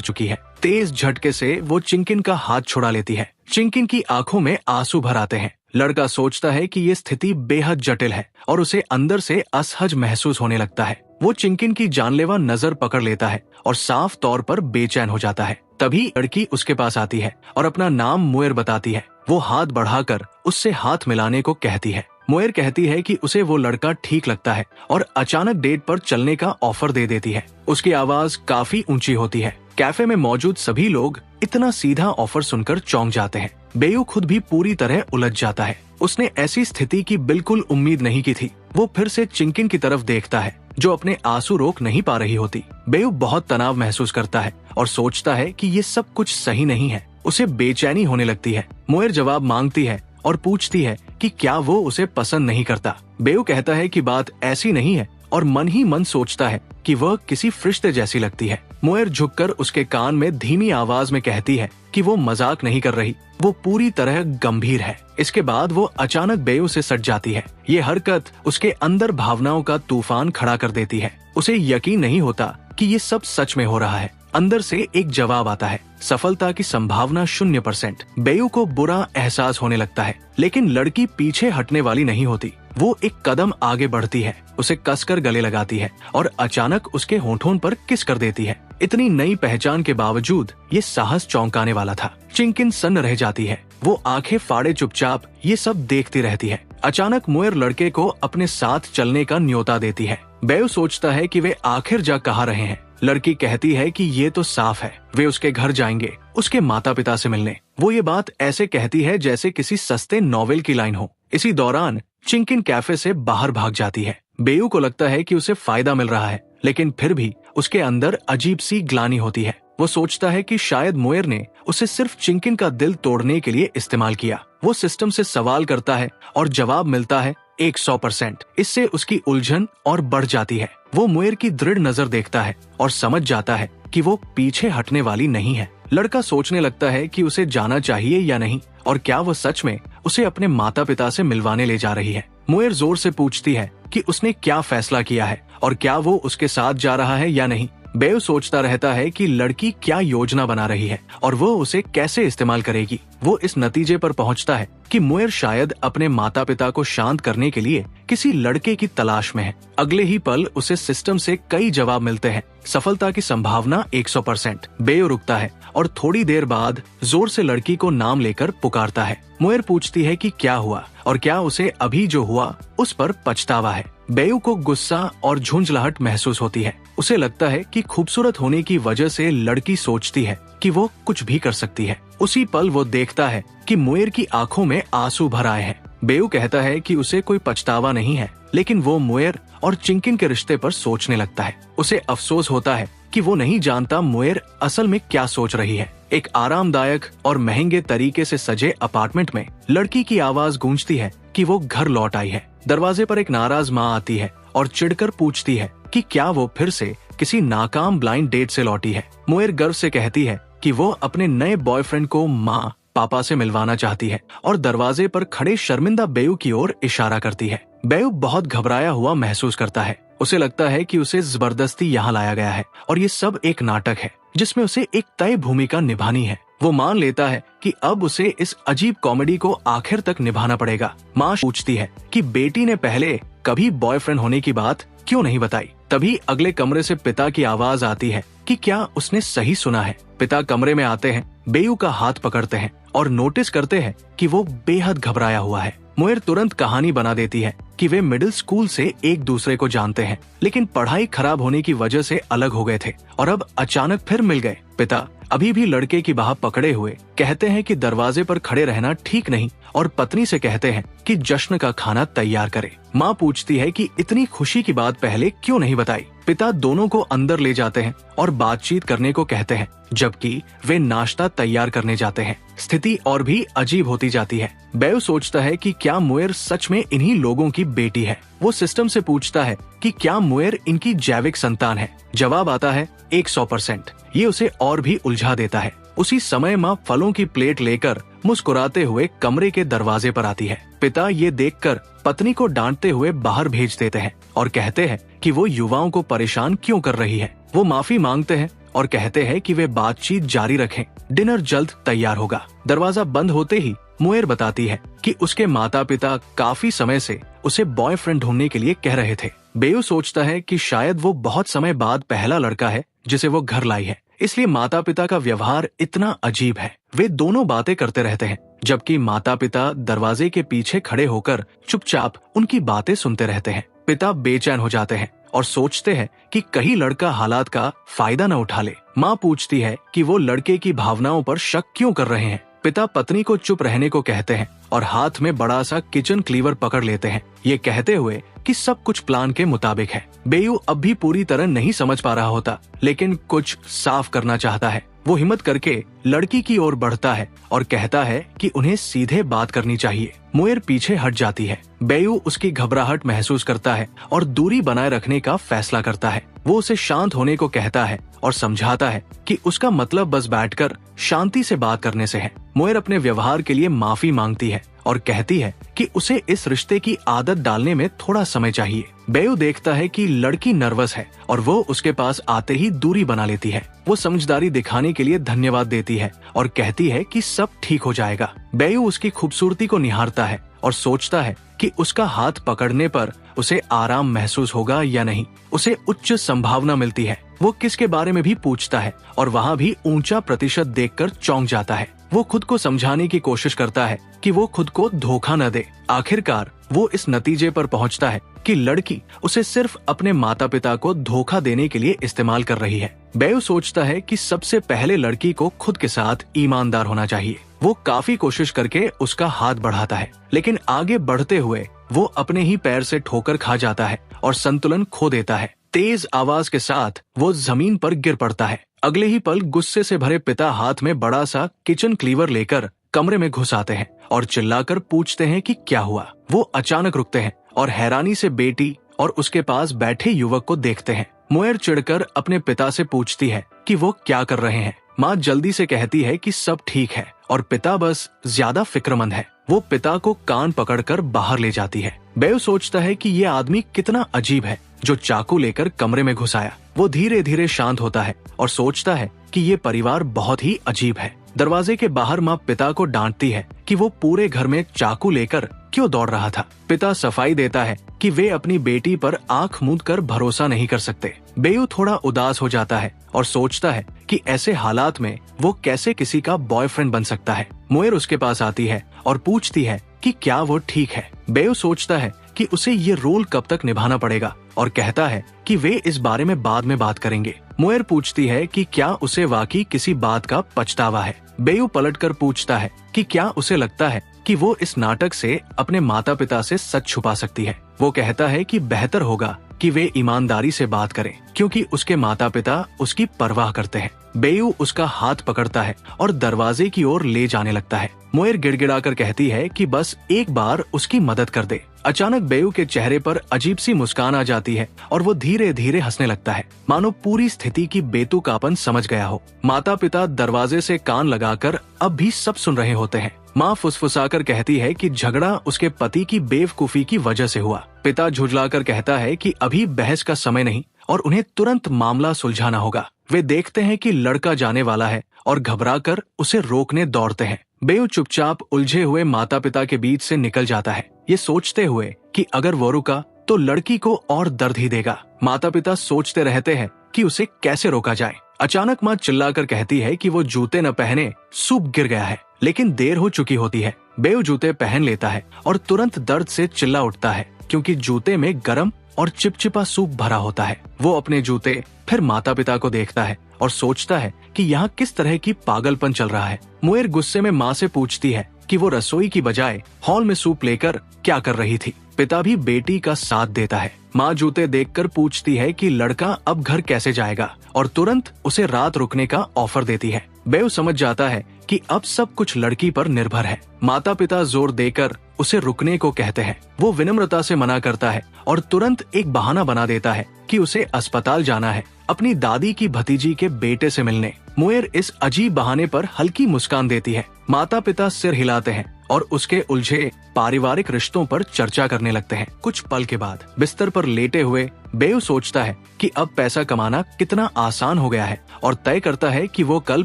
चुकी है। तेज झटके से वो चिंकिन का हाथ छुड़ा लेती है। चिंकिन की आंखों में आंसू भर आते हैं। लड़का सोचता है कि ये स्थिति बेहद जटिल है और उसे अंदर से असहज महसूस होने लगता है। वो चिंकिन की जानलेवा नजर पकड़ लेता है और साफ तौर पर बेचैन हो जाता है। तभी लड़की उसके पास आती है और अपना नाम मोएर बताती है। वो हाथ बढ़ाकर उससे हाथ मिलाने को कहती है। मोएर कहती है कि उसे वो लड़का ठीक लगता है और अचानक डेट पर चलने का ऑफर दे देती है। उसकी आवाज काफी ऊंची होती है। कैफे में मौजूद सभी लोग इतना सीधा ऑफर सुनकर चौंक जाते हैं। बेयू खुद भी पूरी तरह उलझ जाता है। उसने ऐसी स्थिति की बिल्कुल उम्मीद नहीं की थी। वो फिर से चिंकिन की तरफ देखता है जो अपने आंसू रोक नहीं पा रही होती। बेयू बहुत तनाव महसूस करता है और सोचता है कि ये सब कुछ सही नहीं है। उसे बेचैनी होने लगती है। मोएर जवाब मांगती है और पूछती है कि क्या वो उसे पसंद नहीं करता। बेयू कहता है कि बात ऐसी नहीं है और मन ही मन सोचता है कि वह किसी फरिश्ते जैसी लगती है। मोएर झुककर उसके कान में धीमी आवाज में कहती है कि वो मजाक नहीं कर रही, वो पूरी तरह गंभीर है। इसके बाद वो अचानक बेयू से सट जाती है। ये हरकत उसके अंदर भावनाओं का तूफान खड़ा कर देती है। उसे यकीन नहीं होता कि ये सब सच में हो रहा है। अंदर से एक जवाब आता है, सफलता की संभावना 0%। बेयू को बुरा एहसास होने लगता है, लेकिन लड़की पीछे हटने वाली नहीं होती। वो एक कदम आगे बढ़ती है, उसे कसकर गले लगाती है और अचानक उसके होंठों पर किस कर देती है। इतनी नई पहचान के बावजूद ये साहस चौंकाने वाला था। चिंकिन सन्न रह जाती है। वो आंखें फाड़े चुपचाप ये सब देखती रहती है। अचानक मोएर लड़के को अपने साथ चलने का न्योता देती है। बेयू सोचता है कि वे आखिर जा कहाँ रहे हैं। लड़की कहती है कि ये तो साफ है, वे उसके घर जाएंगे, उसके माता पिता से मिलने। वो ये बात ऐसे कहती है जैसे किसी सस्ते नॉवेल की लाइन हो। इसी दौरान चिंकिन कैफे से बाहर भाग जाती है। बेयू को लगता है कि उसे फायदा मिल रहा है, लेकिन फिर भी उसके अंदर अजीब सी ग्लानि होती है। वो सोचता है कि शायद मोएर ने उसे सिर्फ चिंकिन का दिल तोड़ने के लिए इस्तेमाल किया। वो सिस्टम से सवाल करता है और जवाब मिलता है 100%। इससे उसकी उलझन और बढ़ जाती है। वो मोएर की दृढ़ नजर देखता है और समझ जाता है कि वो पीछे हटने वाली नहीं है। लड़का सोचने लगता है कि उसे जाना चाहिए या नहीं, और क्या वो सच में उसे अपने माता पिता से मिलवाने ले जा रही है। मोएर जोर से पूछती है कि उसने क्या फैसला किया है और क्या वो उसके साथ जा रहा है या नहीं। बेयू सोचता रहता है कि लड़की क्या योजना बना रही है और वो उसे कैसे इस्तेमाल करेगी। वो इस नतीजे पर पहुंचता है कि मोएर शायद अपने माता पिता को शांत करने के लिए किसी लड़के की तलाश में है। अगले ही पल उसे सिस्टम से कई जवाब मिलते हैं। सफलता की संभावना 100%। बेयू रुकता है और थोड़ी देर बाद जोर से लड़की को नाम लेकर पुकारता है। मोएर पूछती है कि क्या हुआ और क्या उसे अभी जो हुआ उस पर पछतावा है। बेयू को गुस्सा और झुंझलाहट महसूस होती है। उसे लगता है कि खूबसूरत होने की वजह से लड़की सोचती है कि वो कुछ भी कर सकती है। उसी पल वो देखता है कि मोएर की आंखों में आंसू भर आए हैं। बेयू कहता है कि उसे कोई पछतावा नहीं है, लेकिन वो मोएर और चिंकिन के रिश्ते पर सोचने लगता है। उसे अफसोस होता है कि वो नहीं जानता मोएर असल में क्या सोच रही है। एक आरामदायक और महंगे तरीके से सजे अपार्टमेंट में लड़की की आवाज गूंजती है कि वो घर लौट आई है। दरवाजे पर एक नाराज माँ आती है और चिढ़कर पूछती है कि क्या वो फिर से किसी नाकाम ब्लाइंड डेट से लौटी है। मोएर गर्व से कहती है कि वो अपने नए बॉयफ्रेंड को माँ पापा से मिलवाना चाहती है और दरवाजे पर खड़े शर्मिंदा बेयू की ओर इशारा करती है। बेयू बहुत घबराया हुआ महसूस करता है। उसे लगता है कि उसे जबरदस्ती यहाँ लाया गया है और ये सब एक नाटक है जिसमें उसे एक तय भूमिका निभानी है। वो मान लेता है कि अब उसे इस अजीब कॉमेडी को आखिर तक निभाना पड़ेगा। माँ पूछती है कि बेटी ने पहले कभी बॉयफ्रेंड होने की बात क्यों नहीं बताई। तभी अगले कमरे से पिता की आवाज आती है कि क्या उसने सही सुना है। पिता कमरे में आते हैं, बेयू का हाथ पकड़ते हैं और नोटिस करते हैं कि वो बेहद घबराया हुआ है। मोएर तुरंत कहानी बना देती है कि वे मिडिल स्कूल से एक दूसरे को जानते हैं, लेकिन पढ़ाई खराब होने की वजह से अलग हो गए थे और अब अचानक फिर मिल गए। पिता अभी भी लड़के की बाह पकड़े हुए कहते हैं कि दरवाजे पर खड़े रहना ठीक नहीं और पत्नी से कहते हैं कि जश्न का खाना तैयार करे। माँ पूछती है कि इतनी खुशी की बात पहले क्यों नहीं बताई। पिता दोनों को अंदर ले जाते हैं और बातचीत करने को कहते हैं, जबकि वे नाश्ता तैयार करने जाते हैं। स्थिति और भी अजीब होती जाती है। बेयू सोचता है कि क्या मुएर सच में इन्हीं लोगों की बेटी है। वो सिस्टम से पूछता है कि क्या मुएर इनकी जैविक संतान है। जवाब आता है 100%। ये उसे और भी उलझा देता है। उसी समय माँ फलों की प्लेट लेकर मुस्कुराते हुए कमरे के दरवाजे पर आती है। पिता ये देखकर पत्नी को डांटते हुए बाहर भेज देते हैं और कहते हैं कि वो युवाओं को परेशान क्यों कर रही है। वो माफी मांगते हैं और कहते हैं कि वे बातचीत जारी रखें, डिनर जल्द तैयार होगा। दरवाजा बंद होते ही मुएर बताती है कि उसके माता पिता काफी समय से उसे बॉयफ्रेंड ढूंढने के लिए कह रहे थे। बेयू सोचता है कि शायद वो बहुत समय बाद पहला लड़का है जिसे वो घर लाई है, इसलिए माता पिता का व्यवहार इतना अजीब है। वे दोनों बातें करते रहते हैं, जबकि माता पिता दरवाजे के पीछे खड़े होकर चुपचाप उनकी बातें सुनते रहते हैं। पिता बेचैन हो जाते हैं और सोचते हैं कि कहीं लड़का हालात का फायदा न उठा ले। माँ पूछती है कि वो लड़के की भावनाओं पर शक क्यों कर रहे हैं। पिता पत्नी को चुप रहने को कहते हैं और हाथ में बड़ा सा किचन क्लीवर पकड़ लेते हैं, ये कहते हुए कि सब कुछ प्लान के मुताबिक है। बेयू अब भी पूरी तरह नहीं समझ पा रहा होता, लेकिन कुछ साफ करना चाहता है। वो हिम्मत करके लड़की की ओर बढ़ता है और कहता है कि उन्हें सीधे बात करनी चाहिए। मुएर पीछे हट जाती है। बेयू उसकी घबराहट महसूस करता है और दूरी बनाए रखने का फैसला करता है। वो उसे शांत होने को कहता है और समझाता है कि उसका मतलब बस बैठकर शांति से बात करने से है। मुएर अपने व्यवहार के लिए माफी मांगती है और कहती है कि उसे इस रिश्ते की आदत डालने में थोड़ा समय चाहिए। बेयू देखता है कि लड़की नर्वस है और वो उसके पास आते ही दूरी बना लेती है। वो समझदारी दिखाने के लिए धन्यवाद देती है और कहती है कि सब ठीक हो जाएगा। बेयू उसकी खूबसूरती को निहारता है और सोचता है कि उसका हाथ पकड़ने पर उसे आराम महसूस होगा या नहीं। उसे उच्च संभावना मिलती है। वो किसके बारे में भी पूछता है और वहाँ भी ऊंचा प्रतिशत देखकर चौंक जाता है। वो खुद को समझाने की कोशिश करता है कि वो खुद को धोखा न दे। आखिरकार वो इस नतीजे पर पहुंचता है कि लड़की उसे सिर्फ अपने माता पिता को धोखा देने के लिए इस्तेमाल कर रही है। बेयू सोचता है कि सबसे पहले लड़की को खुद के साथ ईमानदार होना चाहिए। वो काफी कोशिश करके उसका हाथ बढ़ाता है, लेकिन आगे बढ़ते हुए वो अपने ही पैर से ठोकर खा जाता है और संतुलन खो देता है। तेज आवाज के साथ वो जमीन पर गिर पड़ता है। अगले ही पल गुस्से से भरे पिता हाथ में बड़ा सा किचन क्लीवर लेकर कमरे में घुस आते हैं और चिल्लाकर पूछते हैं कि क्या हुआ। वो अचानक रुकते हैं और हैरानी से बेटी और उसके पास बैठे युवक को देखते हैं। मुएर चिढ़कर अपने पिता से पूछती है कि वो क्या कर रहे हैं। माँ जल्दी से कहती है कि सब ठीक है और पिता बस ज्यादा फिक्रमंद है। वो पिता को कान पकड़कर बाहर ले जाती है। बेयू सोचता है कि ये आदमी कितना अजीब है जो चाकू लेकर कमरे में घुस आया। वो धीरे धीरे शांत होता है और सोचता है कि ये परिवार बहुत ही अजीब है। दरवाजे के बाहर माँ पिता को डांटती है कि वो पूरे घर में चाकू लेकर क्यों दौड़ रहा था। पिता सफाई देता है कि वे अपनी बेटी पर आंख मूंद कर भरोसा नहीं कर सकते। बेयू थोड़ा उदास हो जाता है और सोचता है कि ऐसे हालात में वो कैसे किसी का बॉयफ्रेंड बन सकता है। मुएर उसके पास आती है और पूछती है कि क्या वो ठीक है। बेयू सोचता है कि उसे ये रोल कब तक निभाना पड़ेगा और कहता है कि वे इस बारे में बाद में बात करेंगे। मुएर पूछती है कि क्या उसे वाकई किसी बात का पछतावा है। बेयू पलटकर पूछता है कि क्या उसे लगता है कि वो इस नाटक से अपने माता पिता से सच छुपा सकती है। वो कहता है कि बेहतर होगा कि वे ईमानदारी से बात करें, क्योंकि उसके माता पिता उसकी परवाह करते हैं। बेयू उसका हाथ पकड़ता है और दरवाजे की ओर ले जाने लगता है। मुएर गिड़गिड़ाकर कहती है कि बस एक बार उसकी मदद कर दे। अचानक बेयू के चेहरे पर अजीब सी मुस्कान आ जाती है और वो धीरे धीरे हंसने लगता है, मानो पूरी स्थिति की बेतुकापन समझ गया हो। माता पिता दरवाजे से कान लगाकर अब भी सब सुन रहे होते हैं। माँ फुसफुसाकर कहती है कि झगड़ा उसके पति की बेवकूफी की वजह से हुआ। पिता झुठलाकर कहता है कि अभी बहस का समय नहीं और उन्हें तुरंत मामला सुलझाना होगा। वे देखते हैं कि लड़का जाने वाला है और घबराकर उसे रोकने दौड़ते हैं। बेयू चुपचाप उलझे हुए माता पिता के बीच से निकल जाता है, ये सोचते हुए कि अगर वो रुका तो लड़की को और दर्द ही देगा। माता पिता सोचते रहते हैं कि उसे कैसे रोका जाए। अचानक माँ चिल्लाकर कहती है कि वो जूते न पहने सूप गिर गया है, लेकिन देर हो चुकी होती है। बेयू जूते पहन लेता है और तुरंत दर्द से चिल्ला उठता है, क्योंकि जूते में गरम और चिपचिपा सूप भरा होता है। वो अपने जूते फिर माता पिता को देखता है और सोचता है कि यहाँ किस तरह की पागलपन चल रहा है। मुएर गुस्से में माँ से पूछती है कि वो रसोई की बजाय हॉल में सूप लेकर क्या कर रही थी। पिता भी बेटी का साथ देता है। माँ जूते देखकर पूछती है कि लड़का अब घर कैसे जाएगा और तुरंत उसे रात रुकने का ऑफर देती है। बेव समझ जाता है कि अब सब कुछ लड़की पर निर्भर है। माता पिता जोर देकर उसे रुकने को कहते हैं। वो विनम्रता से मना करता है और तुरंत एक बहाना बना देता है कि उसे अस्पताल जाना है अपनी दादी की भतीजी के बेटे से मिलने। मुएर इस अजीब बहाने पर हल्की मुस्कान देती है। माता पिता सिर हिलाते हैं और उसके उलझे पारिवारिक रिश्तों पर चर्चा करने लगते हैं। कुछ पल के बाद बिस्तर पर लेटे हुए बेव सोचता है कि अब पैसा कमाना कितना आसान हो गया है और तय करता है कि वो कल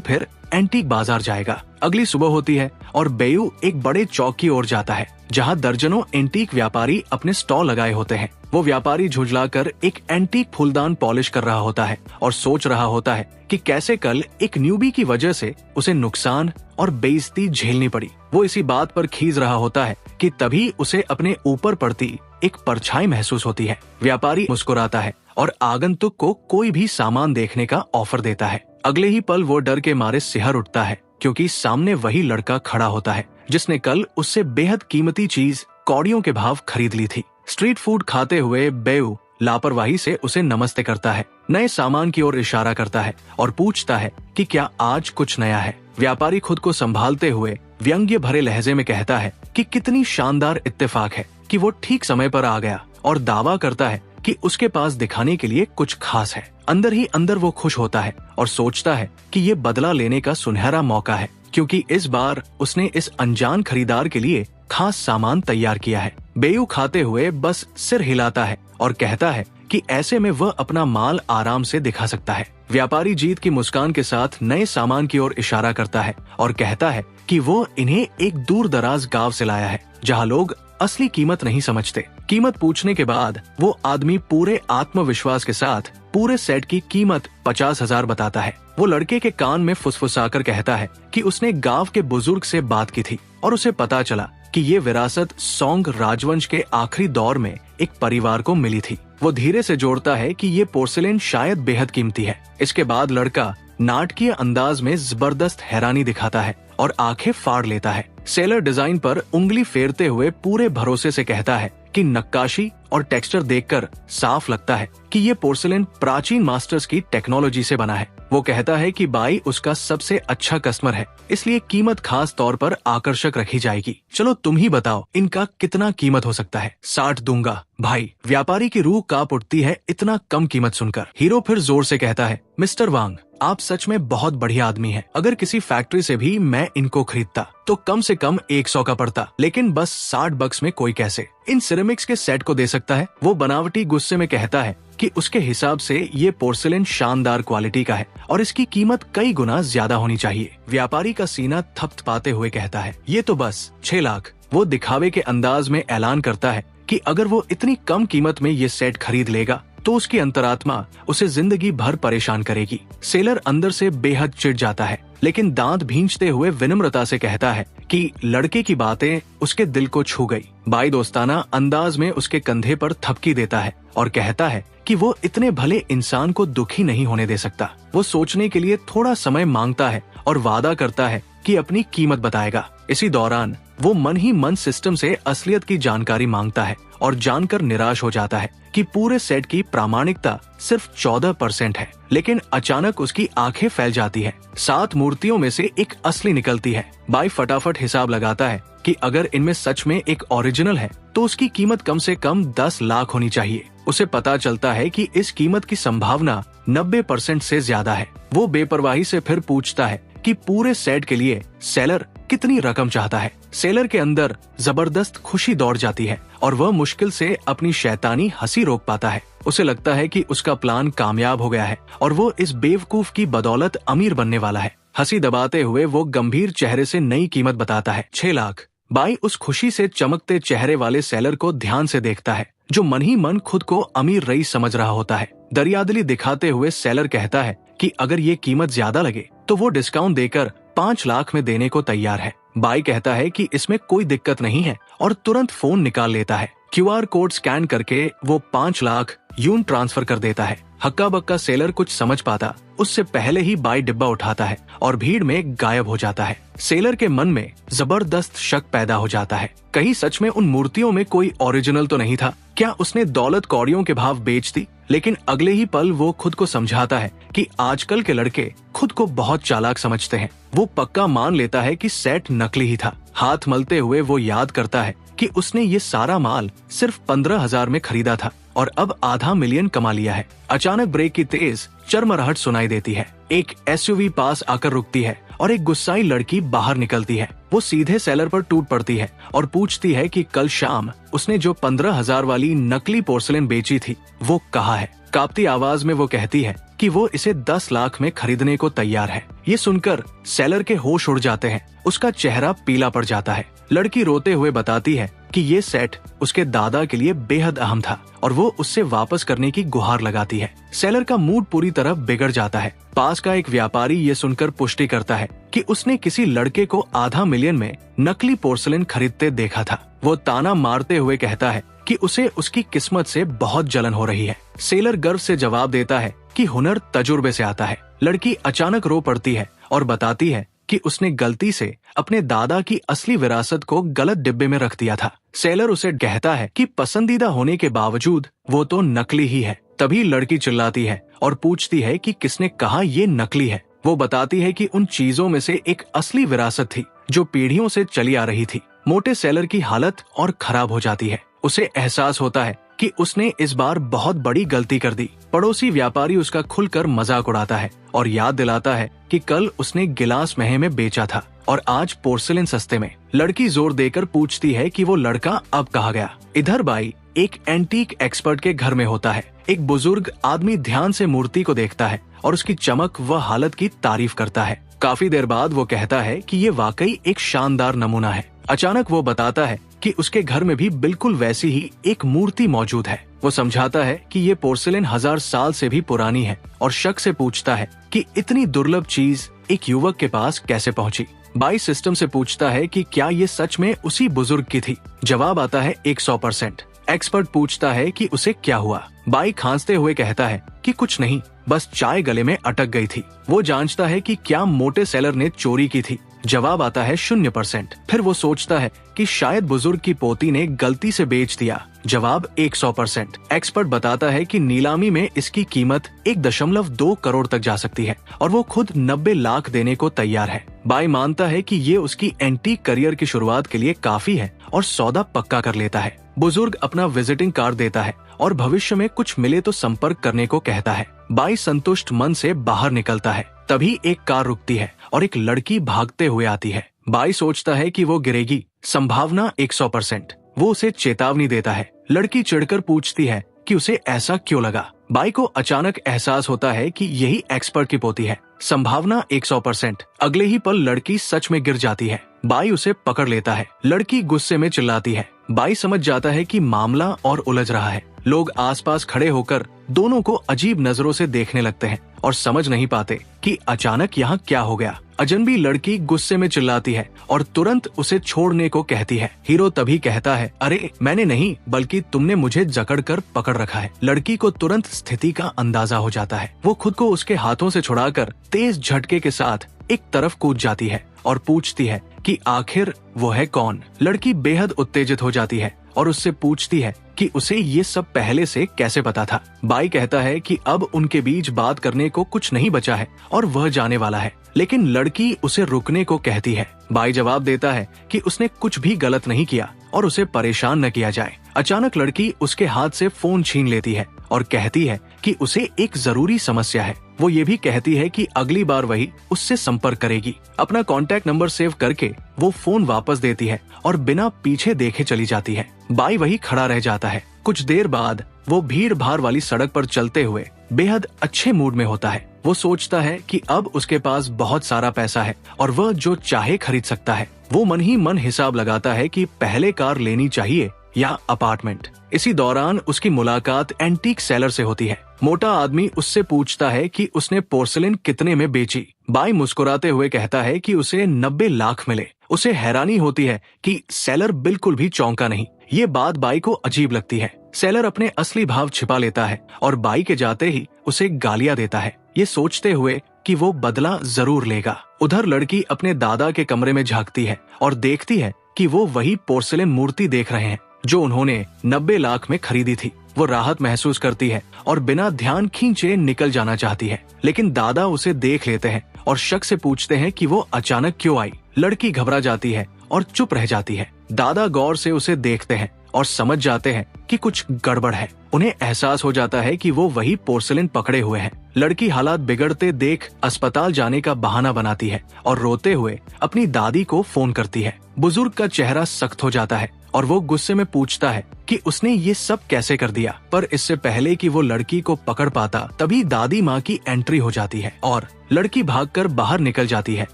फिर एंटीक बाजार जाएगा। अगली सुबह होती है और बेयू एक बड़े चौक की ओर जाता है जहां दर्जनों एंटीक व्यापारी अपने स्टॉल लगाए होते हैं। वो व्यापारी झुंझलाकर एक एंटीक फूलदान पॉलिश कर रहा होता है और सोच रहा होता है कि कैसे कल एक न्यूबी की वजह से उसे नुकसान और बेइज्जती झेलनी पड़ी। वो इसी बात पर खीज रहा होता है कि तभी उसे अपने ऊपर पड़ती एक परछाई महसूस होती है। व्यापारी मुस्कुराता है और आगंतुक को कोई भी सामान देखने का ऑफर देता है। अगले ही पल वो डर के मारे सिहर उठता है क्योंकि सामने वही लड़का खड़ा होता है जिसने कल उससे बेहद कीमती चीज कौड़ियों के भाव खरीद ली थी। स्ट्रीट फूड खाते हुए बेव लापरवाही से उसे नमस्ते करता है, नए सामान की ओर इशारा करता है और पूछता है कि क्या आज कुछ नया है। व्यापारी खुद को संभालते हुए व्यंग्य भरे लहजे में कहता है कि कितनी शानदार इत्तेफाक है कि वो ठीक समय पर आ गया और दावा करता है कि उसके पास दिखाने के लिए कुछ खास है। अंदर ही अंदर वो खुश होता है और सोचता है कि ये बदला लेने का सुनहरा मौका है क्योंकि इस बार उसने इस अनजान खरीदार के लिए खास सामान तैयार किया है। बेयू खाते हुए बस सिर हिलाता है और कहता है कि ऐसे में वह अपना माल आराम से दिखा सकता है। व्यापारी जीत की मुस्कान के साथ नए सामान की ओर इशारा करता है और कहता है कि वो इन्हें एक दूर दराज गांव से लाया है जहां लोग असली कीमत नहीं समझते। कीमत पूछने के बाद वो आदमी पूरे आत्मविश्वास के साथ पूरे सेट की कीमत 50,000 बताता है। वो लड़के के कान में फुसफुसाकर कहता है कि उसने गांव के बुजुर्ग से बात की थी और उसे पता चला कि ये विरासत सोंग राजवंश के आखिरी दौर में एक परिवार को मिली थी। वो धीरे से जोड़ता है कि ये पोर्सिलेन शायद बेहद कीमती है। इसके बाद लड़का नाटकीय अंदाज में जबरदस्त हैरानी दिखाता है और आंखें फाड़ लेता है। सेलर डिजाइन पर उंगली फेरते हुए पूरे भरोसे से कहता है कि नक्काशी और टेक्सचर देखकर साफ लगता है कि ये पोर्सिलेन प्राचीन मास्टर्स की टेक्नोलॉजी से बना है। वो कहता है कि बाई उसका सबसे अच्छा कस्टमर है, इसलिए कीमत खास तौर पर आकर्षक रखी जाएगी। चलो तुम ही बताओ इनका कितना कीमत हो सकता है। 60 दूंगा भाई। व्यापारी की रूह कांप उठती है इतना कम कीमत सुनकर। हीरो फिर जोर से कहता है, मिस्टर वांग आप सच में बहुत बढ़िया आदमी हैं। अगर किसी फैक्ट्री से भी मैं इनको खरीदता तो कम से कम 100 का पड़ता, लेकिन बस 60 बक्स में कोई कैसे इन सिरेमिक्स के सेट को दे सकता है। वो बनावटी गुस्से में कहता है कि उसके हिसाब से ये पोर्सिलेन शानदार क्वालिटी का है और इसकी कीमत कई गुना ज्यादा होनी चाहिए। व्यापारी का सीना थपथपाते हुए कहता है, ये तो बस 6 लाख। वो दिखावे के अंदाज में ऐलान करता है कि अगर वो इतनी कम कीमत में ये सेट खरीद लेगा तो उसकी अंतरात्मा उसे जिंदगी भर परेशान करेगी। सेलर अंदर से बेहद चिढ़ जाता है, लेकिन दांत भींचते हुए विनम्रता से कहता है कि लड़के की बातें उसके दिल को छू गई। बाई दोस्ताना अंदाज में उसके कंधे पर थपकी देता है और कहता है कि वो इतने भले इंसान को दुखी नहीं होने दे सकता। वो सोचने के लिए थोड़ा समय मांगता है और वादा करता है कि अपनी कीमत बताएगा। इसी दौरान वो मन ही मन सिस्टम से असलियत की जानकारी मांगता है और जानकर निराश हो जाता है कि पूरे सेट की प्रामाणिकता सिर्फ 14% है। लेकिन अचानक उसकी आंखें फैल जाती है। 7 मूर्तियों में से एक असली निकलती है। बाई फटाफट हिसाब लगाता है कि अगर इनमें सच में एक ओरिजिनल है तो उसकी कीमत कम से कम 10 लाख होनी चाहिए। उसे पता चलता है कि इस कीमत की संभावना 90% से ज्यादा है। वो बेपरवाही से फिर पूछता है कि पूरे सेट के लिए सेलर कितनी रकम चाहता है। सेलर के अंदर जबरदस्त खुशी दौड़ जाती है और वह मुश्किल से अपनी शैतानी हंसी रोक पाता है। उसे लगता है कि उसका प्लान कामयाब हो गया है और वो इस बेवकूफ की बदौलत अमीर बनने वाला है। हंसी दबाते हुए वो गंभीर चेहरे से नई कीमत बताता है, 6 लाख। बाई उस खुशी से चमकते चेहरे वाले सेलर को ध्यान से देखता है जो मन ही मन खुद को अमीर रईस समझ रहा होता है। दरियादिली दिखाते हुए सेलर कहता है कि अगर ये कीमत ज्यादा लगे तो वो डिस्काउंट देकर 5 लाख में देने को तैयार है। बाई कहता है कि इसमें कोई दिक्कत नहीं है और तुरंत फोन निकाल लेता है। क्यूआर कोड स्कैन करके वो 5 लाख यून ट्रांसफर कर देता है। हक्का बक्का सेलर कुछ समझ पाता उससे पहले ही बाई डिब्बा उठाता है और भीड़ में गायब हो जाता है। सेलर के मन में जबरदस्त शक पैदा हो जाता है, कहीं सच में उन मूर्तियों में कोई ओरिजिनल तो नहीं था? क्या उसने दौलत कौड़ियों के भाव बेच दी? लेकिन अगले ही पल वो खुद को समझाता है कि आजकल के लड़के खुद को बहुत चालाक समझते हैं। वो पक्का मान लेता है कि सेट नकली ही था। हाथ मलते हुए वो याद करता है कि उसने ये सारा माल सिर्फ 15,000 में खरीदा था और अब आधा मिलियन कमा लिया है। अचानक ब्रेक की तेज चरमराहट सुनाई देती है। एक एसयूवी पास आकर रुकती है और एक गुस्साई लड़की बाहर निकलती है। वो सीधे सेलर पर टूट पड़ती है और पूछती है कि कल शाम उसने जो 15,000 वाली नकली पोर्सलेन बेची थी वो कहाँ है। कांपती आवाज में वो कहती है कि वो इसे 10 लाख में खरीदने को तैयार है। ये सुनकर सेलर के होश उड़ जाते हैं। उसका चेहरा पीला पड़ जाता है। लड़की रोते हुए बताती है कि ये सेट उसके दादा के लिए बेहद अहम था और वो उससे वापस करने की गुहार लगाती है। सेलर का मूड पूरी तरह बिगड़ जाता है। पास का एक व्यापारी ये सुनकर पुष्टि करता है कि उसने किसी लड़के को आधा मिलियन में नकली पोर्सलेन खरीदते देखा था। वो ताना मारते हुए कहता है कि उसे उसकी किस्मत से बहुत जलन हो रही है। सेलर गर्व से जवाब देता है कि हुनर तजुर्बे से आता है। लड़की अचानक रो पड़ती है और बताती है कि उसने गलती से अपने दादा की असली विरासत को गलत डिब्बे में रख दिया था। सेलर उसे कहता है कि पसंदीदा होने के बावजूद वो तो नकली ही है। तभी लड़की चिल्लाती है और पूछती है कि किसने कहा ये नकली है। वो बताती है कि उन चीजों में से एक असली विरासत थी जो पीढ़ियों से चली आ रही थी। मोटे सेलर की हालत और खराब हो जाती है। उसे एहसास होता है कि उसने इस बार बहुत बड़ी गलती कर दी। पड़ोसी व्यापारी उसका खुलकर मजाक उड़ाता है और याद दिलाता है कि कल उसने गिलास महंगे में बेचा था और आज पोर्सिलेन सस्ते में। लड़की जोर देकर पूछती है कि वो लड़का अब कहाँ गया। इधर बाई एक एंटीक एक्सपर्ट के घर में होता है। एक बुजुर्ग आदमी ध्यान से मूर्ति को देखता है और उसकी चमक व हालत की तारीफ करता है। काफी देर बाद वो कहता है कि ये वाकई एक शानदार नमूना है। अचानक वो बताता है कि उसके घर में भी बिल्कुल वैसी ही एक मूर्ति मौजूद है। वो समझाता है कि ये पोर्सिलेन 1000 साल से भी पुरानी है और शक से पूछता है कि इतनी दुर्लभ चीज एक युवक के पास कैसे पहुंची। बाई सिस्टम से पूछता है कि क्या ये सच में उसी बुजुर्ग की थी। जवाब आता है 100%। एक्सपर्ट पूछता है कि उसे क्या हुआ। बाई खांसते हुए कहता है कि कुछ नहीं, बस चाय गले में अटक गई थी। वो जांचता है कि क्या मोटे सेलर ने चोरी की थी। जवाब आता है 0%। फिर वो सोचता है कि शायद बुजुर्ग की पोती ने गलती से बेच दिया। जवाब 100%। एक्सपर्ट बताता है कि नीलामी में इसकी कीमत 1.2 करोड़ तक जा सकती है और वो खुद 90 लाख देने को तैयार है। बाई मानता है कि ये उसकी एंटीक करियर की शुरुआत के लिए काफी है और सौदा पक्का कर लेता है। बुजुर्ग अपना विजिटिंग कार्ड देता है और भविष्य में कुछ मिले तो संपर्क करने को कहता है। बाई संतुष्ट मन से बाहर निकलता है। तभी एक कार रुकती है और एक लड़की भागते हुए आती है। बाई सोचता है कि वो गिरेगी। संभावना 100%। वो उसे चेतावनी देता है। लड़की चिढ़कर पूछती है कि उसे ऐसा क्यों लगा। बाई को अचानक एहसास होता है कि यही एक्सपर्ट की पोती है। संभावना 100%। अगले ही पल लड़की सच में गिर जाती है। बाई उसे पकड़ लेता है। लड़की गुस्से में चिल्लाती है। बाई समझ जाता है कि मामला और उलझ रहा है। लोग आसपास खड़े होकर दोनों को अजीब नजरों से देखने लगते हैं और समझ नहीं पाते कि अचानक यहाँ क्या हो गया। अजनबी लड़की गुस्से में चिल्लाती है और तुरंत उसे छोड़ने को कहती है। हीरो तभी कहता है, अरे मैंने नहीं, बल्कि तुमने मुझे जकड़कर पकड़ रखा है। लड़की को तुरंत स्थिति का अंदाजा हो जाता है। वो खुद को उसके हाथों से छुड़ाकर तेज झटके के साथ एक तरफ कूद जाती है और पूछती है कि आखिर वो है कौन। लड़की बेहद उत्तेजित हो जाती है और उससे पूछती है कि उसे ये सब पहले से कैसे पता था। बाई कहता है कि अब उनके बीच बात करने को कुछ नहीं बचा है और वह जाने वाला है, लेकिन लड़की उसे रुकने को कहती है। बाई जवाब देता है कि उसने कुछ भी गलत नहीं किया और उसे परेशान न किया जाए। अचानक लड़की उसके हाथ से फोन छीन लेती है और कहती है कि उसे एक जरूरी समस्या है। वो ये भी कहती है कि अगली बार वही उससे संपर्क करेगी। अपना कॉन्टैक्ट नंबर सेव करके वो फोन वापस देती है और बिना पीछे देखे चली जाती है। बाई वही खड़ा रह जाता है। कुछ देर बाद वो भीड़ भाड़ वाली सड़क पर चलते हुए बेहद अच्छे मूड में होता है। वो सोचता है कि अब उसके पास बहुत सारा पैसा है और वह जो चाहे खरीद सकता है। वो मन ही मन हिसाब लगाता है कि पहले कार लेनी चाहिए या अपार्टमेंट। इसी दौरान उसकी मुलाकात एंटीक सेलर से होती है। मोटा आदमी उससे पूछता है कि उसने पोर्सिलेन कितने में बेची। बाई मुस्कुराते हुए कहता है कि उसे 90 लाख मिले। उसे हैरानी होती है कि सेलर बिल्कुल भी चौंका नहीं। ये बात बाई को अजीब लगती है। सेलर अपने असली भाव छिपा लेता है और बाई के जाते ही उसे गालियां देता है, ये सोचते हुए कि वो बदला जरूर लेगा। उधर लड़की अपने दादा के कमरे में झांकती है और देखती है कि वो वही पोर्सिलेन मूर्ति देख रहे हैं जो उन्होंने 90 लाख में खरीदी थी। वो राहत महसूस करती है और बिना ध्यान खींचे निकल जाना चाहती है, लेकिन दादा उसे देख लेते हैं और शक से पूछते हैं कि वो अचानक क्यों आई। लड़की घबरा जाती है और चुप रह जाती है। दादा गौर से उसे देखते हैं और समझ जाते हैं कि कुछ गड़बड़ है। उन्हें एहसास हो जाता है कि वो वही पोर्सिलेन पकड़े हुए हैं। लड़की हालात बिगड़ते देख अस्पताल जाने का बहाना बनाती है और रोते हुए अपनी दादी को फोन करती है। बुजुर्ग का चेहरा सख्त हो जाता है और वो गुस्से में पूछता है कि उसने ये सब कैसे कर दिया। पर इससे पहले कि वो लड़की को पकड़ पाता, तभी दादी माँ की एंट्री हो जाती है और लड़की भागकर बाहर निकल जाती है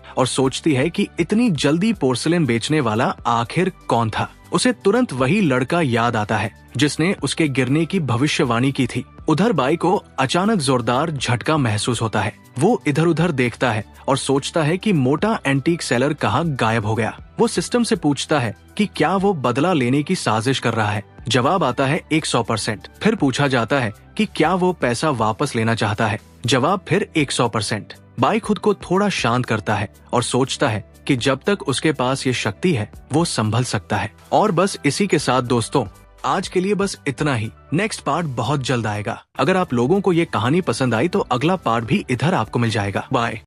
और सोचती है कि इतनी जल्दी पोर्सिलेन बेचने वाला आखिर कौन था। उसे तुरंत वही लड़का याद आता है जिसने उसके गिरने की भविष्यवाणी की थी। उधर बाई को अचानक जोरदार झटका महसूस होता है। वो इधर उधर देखता है और सोचता है कि मोटा एंटीक सेलर कहाँ गायब हो गया। वो सिस्टम से पूछता है कि क्या वो बदला लेने की साजिश कर रहा है। जवाब आता है 100%। फिर पूछा जाता है कि क्या वो पैसा वापस लेना चाहता है। जवाब फिर 100%। बाई खुद को थोड़ा शांत करता है और सोचता है कि जब तक उसके पास ये शक्ति है वो संभल सकता है। और बस इसी के साथ दोस्तों आज के लिए बस इतना ही। नेक्स्ट पार्ट बहुत जल्द आएगा। अगर आप लोगों को ये कहानी पसंद आई तो अगला पार्ट भी इधर आपको मिल जाएगा। बाय।